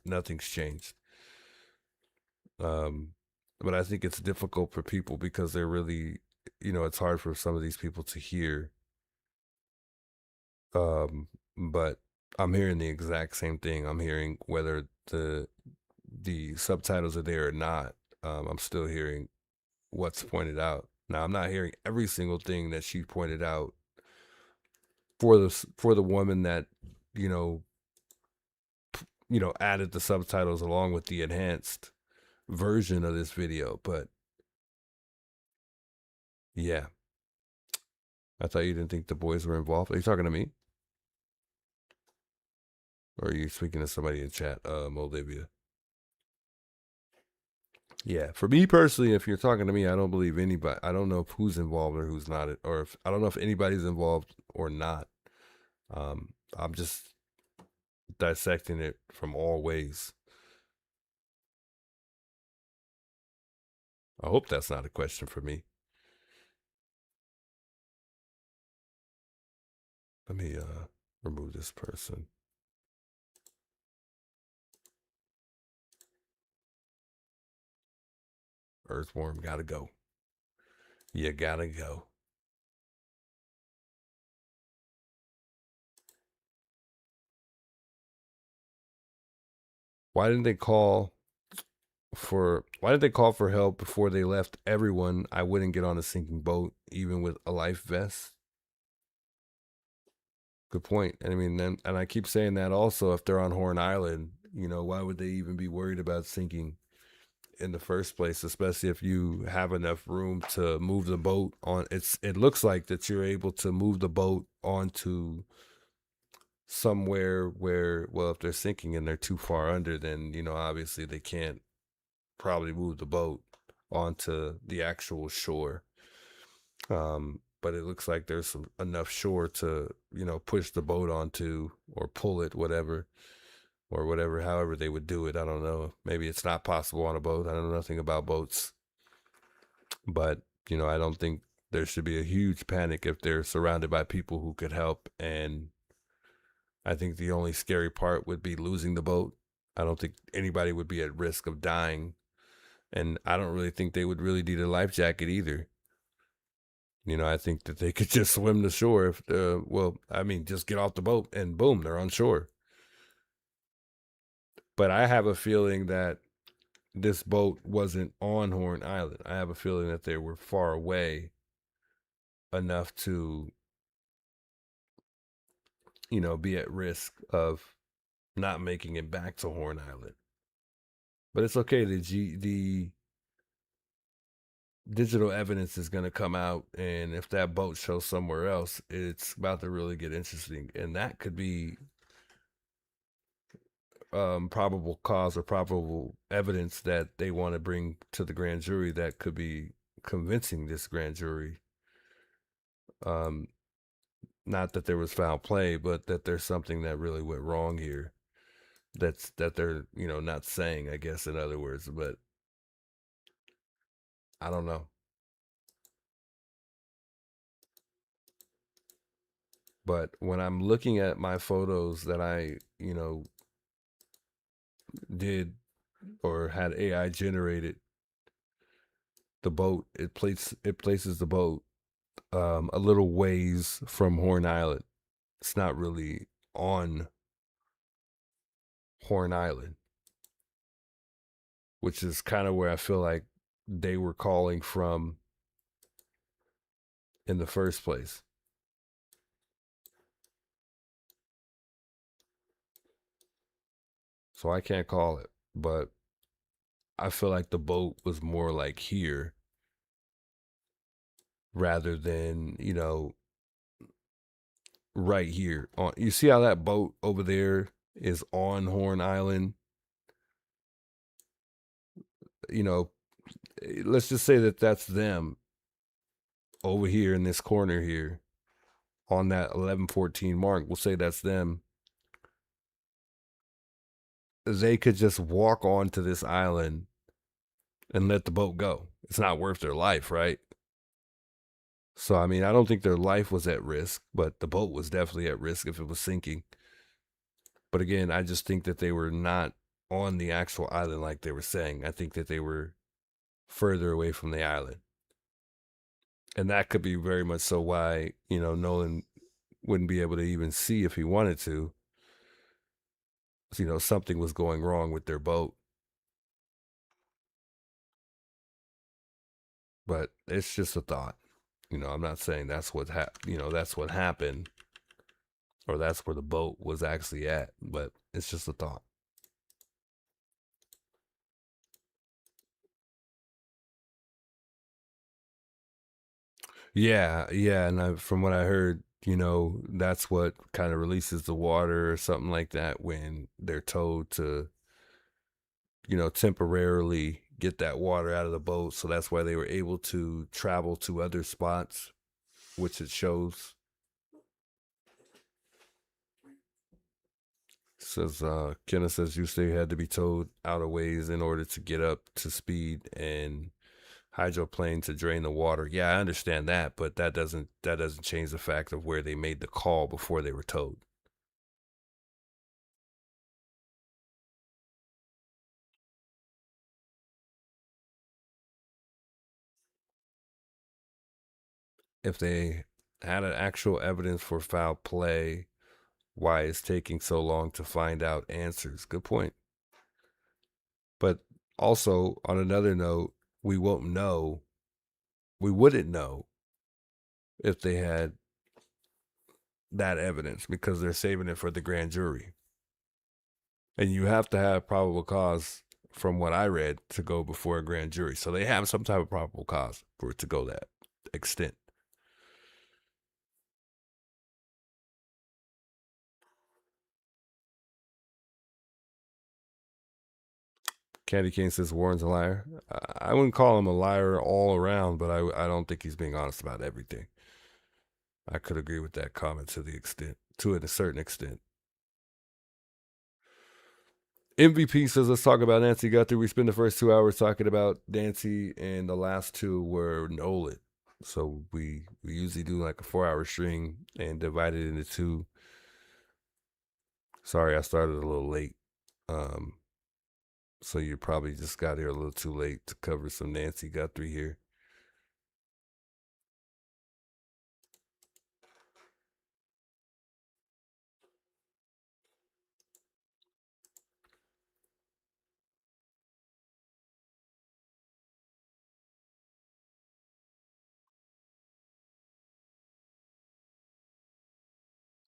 Nothing's changed. But I think it's difficult for people because they're really, it's hard for some of these people to hear. But I'm hearing the exact same thing. I'm hearing whether the subtitles are there or not. I'm still hearing what's pointed out. Now, I'm not hearing every single thing that she pointed out for the woman that, added the subtitles along with the enhanced version of this video, but yeah. I thought you didn't think the boys were involved. Are you talking to me? Or are you speaking to somebody in chat, Moldavia? Yeah, for me personally, if you're talking to me, I don't believe anybody. I don't know who's involved or who's not, or I don't know if anybody's involved or not. I'm just dissecting it from all ways. I hope that's not a question for me. Let me remove this person. Earthworm, gotta go. You gotta go. Why didn't they call for help before they left everyone? I wouldn't get on a sinking boat, even with a life vest. Good point. I mean, and I keep saying that also, if they're on Horn Island, why would they even be worried about sinking in the first place, especially if you have enough room to move the boat on. It looks like that you're able to move the boat onto somewhere where, well, if they're sinking and they're too far under, then, obviously they can't probably move the boat onto the actual shore. But it looks like there's enough shore to, push the boat onto or pull it, whatever, however they would do it. I don't know. Maybe it's not possible on a boat. I know nothing about boats. But, I don't think there should be a huge panic if they're surrounded by people who could help. And I think the only scary part would be losing the boat. I don't think anybody would be at risk of dying. And I don't really think they would really need a life jacket either. I think that they could just swim to shore if, just get off the boat and boom, they're on shore. But I have a feeling that this boat wasn't on Horn Island. I have a feeling that they were far away enough to, be at risk of not making it back to Horn Island. But it's okay. The digital evidence is going to come out, and if that boat shows somewhere else, it's about to really get interesting. And that could be probable cause or probable evidence that they want to bring to the grand jury that could be convincing this grand jury. Not that there was foul play, but that there's something that really went wrong here. That they're, not saying, I guess, in other words, but I don't know. But when I'm looking at my photos that I, did or had AI generated, the boat, it places the boat a little ways from Horn Island. It's not really on Horn Island, which is kind of where I feel like they were calling from in the first place. So I can't call it, but I feel like the boat was more like here rather than, right here. You see how that boat over there is on Horn Island? Let's just say that that's them over here in this corner here on that 11:14 mark. We'll say that's them. They could just walk onto this island and let the boat go. It's not worth their life, right? So, I mean, I don't think their life was at risk, but the boat was definitely at risk if it was sinking. But again, I just think that they were not on the actual island like they were saying. I think that they were further away from the island. And that could be very much so why, Nolan wouldn't be able to even see if he wanted to. Something was going wrong with their boat. But it's just a thought. I'm not saying that's what that's what happened or that's where the boat was actually at, but it's just a thought. Yeah, and from what I heard, that's what kind of releases the water or something like that when they're told to, temporarily get that water out of the boat. So that's why they were able to travel to other spots, which it shows. Says Kenna says you say had to be towed out of ways in order to get up to speed and hydroplane to drain the water. Yeah, I understand that, but that doesn't change the fact of where they made the call before they were towed. If they had an actual evidence for foul play, why is taking so long to find out answers? Good point. But also, on another note, we wouldn't know if they had that evidence because they're saving it for the grand jury. And you have to have probable cause, from what I read, to go before a grand jury. So they have some type of probable cause for it to go that extent. Candy Cane says Warren's a liar. I wouldn't call him a liar all around, but I don't think he's being honest about everything. I could agree with that comment to a certain extent. MVP says, let's talk about Nancy Guthrie. We spent the first 2 hours talking about Nancy, and the last 2 were Nolan. So we usually do like a 4-hour string and divide it into 2. Sorry, I started a little late. So you probably just got here a little too late to cover some Nancy Guthrie here.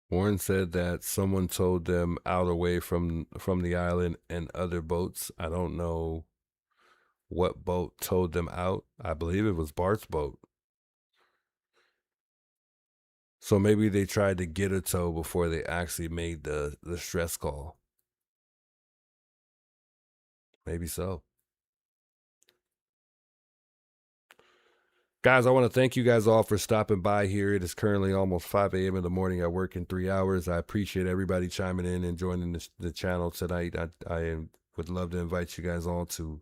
Warren said that someone told them out away from the island and other boats. I don't know what boat told them out. I believe it was Bart's boat. So maybe they tried to get a tow before they actually made the stress call. Maybe so. Guys, I want to thank you guys all for stopping by here. It is currently almost 5 a.m. in the morning. I work in 3 hours. I appreciate everybody chiming in and joining the channel tonight. I would love to invite you guys all to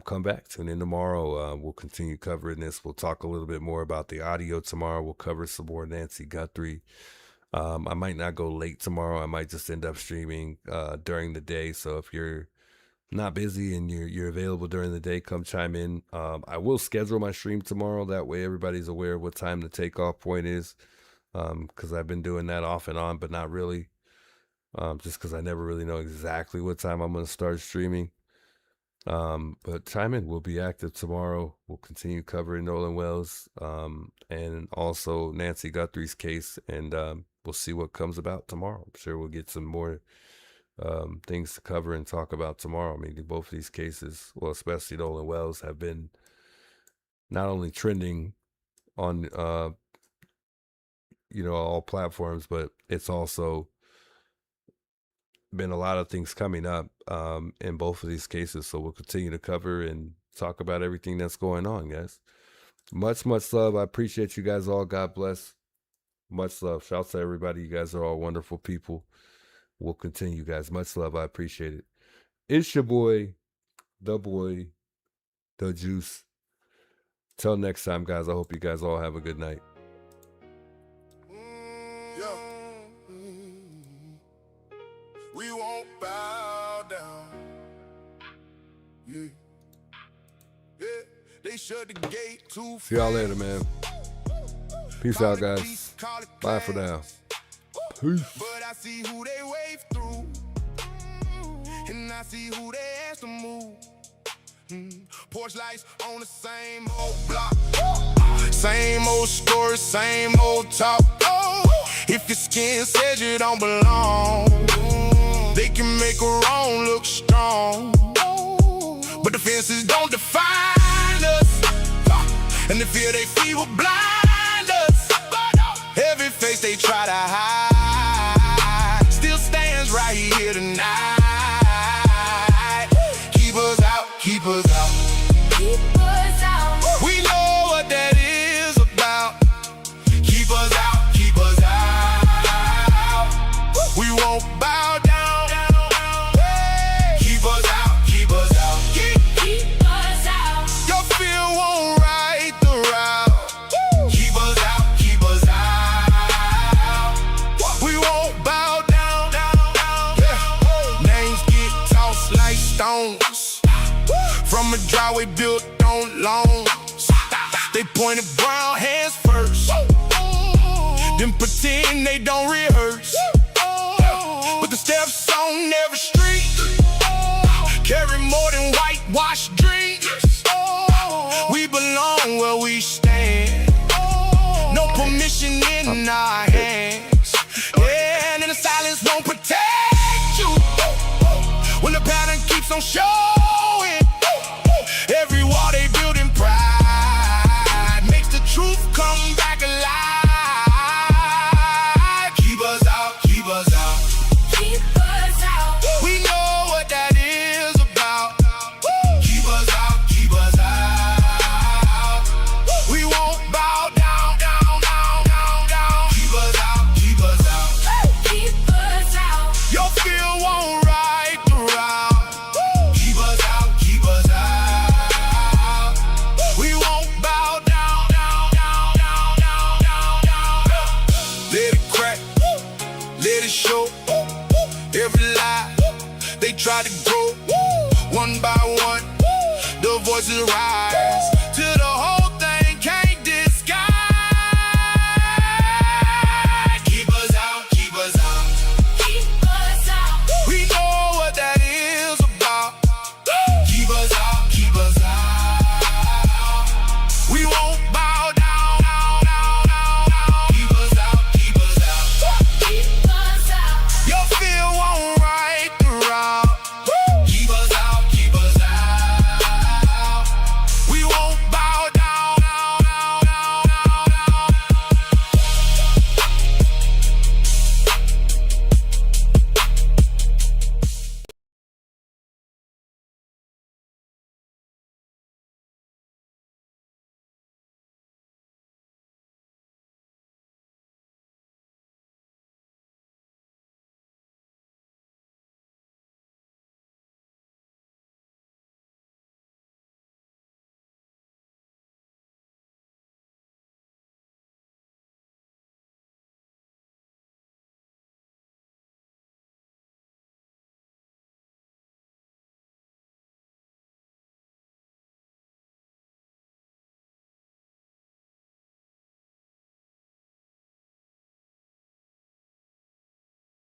come back. Tune in tomorrow. We'll continue covering this. We'll talk a little bit more about the audio tomorrow. We'll cover some more Nancy Guthrie. I might not go late tomorrow. I might just end up streaming during the day. So if you're not busy and you're available during the day, come chime in. I will schedule my stream tomorrow. That way everybody's aware of what time the takeoff point is. Because I've been doing that off and on, but not really. Just because I never really know exactly what time I'm going to start streaming. But chime in. We'll be active tomorrow. We'll continue covering Nolan Wells and also Nancy Guthrie's case. And we'll see what comes about tomorrow. I'm sure we'll get some more things to cover and talk about tomorrow. I mean, both of these cases, well, especially Nolan Wells, have been not only trending on all platforms, but it's also been a lot of things coming up in both of these cases. So we'll continue to cover and talk about everything that's going on, guys. Much love. I appreciate you guys all. God bless. Much love. Shouts to everybody. You guys are all wonderful people. We'll continue, guys. Much love. I appreciate it. It's your boy, the Juice. Till next time, guys. I hope you guys all have a good night. We won't bow down. Yeah. They shut the gate too. See y'all later, man. Peace out, guys. Bye for now. Peace. But I see who they wave through, and I see who they ask to move. Porch lights on the same old block, same old story, same old talk. If your skin says you don't belong, they can make a wrong look strong. But the fences don't define us, and the fear they feel will blind us. Every face they try to hide still stands right here tonight. Keep us out, keep us out, keep us out. We know what that is about. Keep us out, keep us out. We won't bow down. Keep us out, keep us out, keep us out. Your fear won't right the route. Keep us out, keep us out. We won't bow down. Names get tossed like stones from a driveway built on loans. They pointed brown hands first, then pretend they don't rehearse. But the steps on every street carry more than whitewashed dreams. We belong where we stand, no permission in our hands. Yeah, and the silence won't protect you when the pattern keeps on showing. Every wall they build in pride makes the truth come back alive. Keep us out, keep us out, keep us out. We know what that is about. Keep us out, keep us out. We won't bow down. Keep us out, keep us out, keep us out. Your fear won't right the route. Keep us out, keep us out. We won't bow down. Let it crack, let it show. Every lie they try to grow, one by one, the voices rise.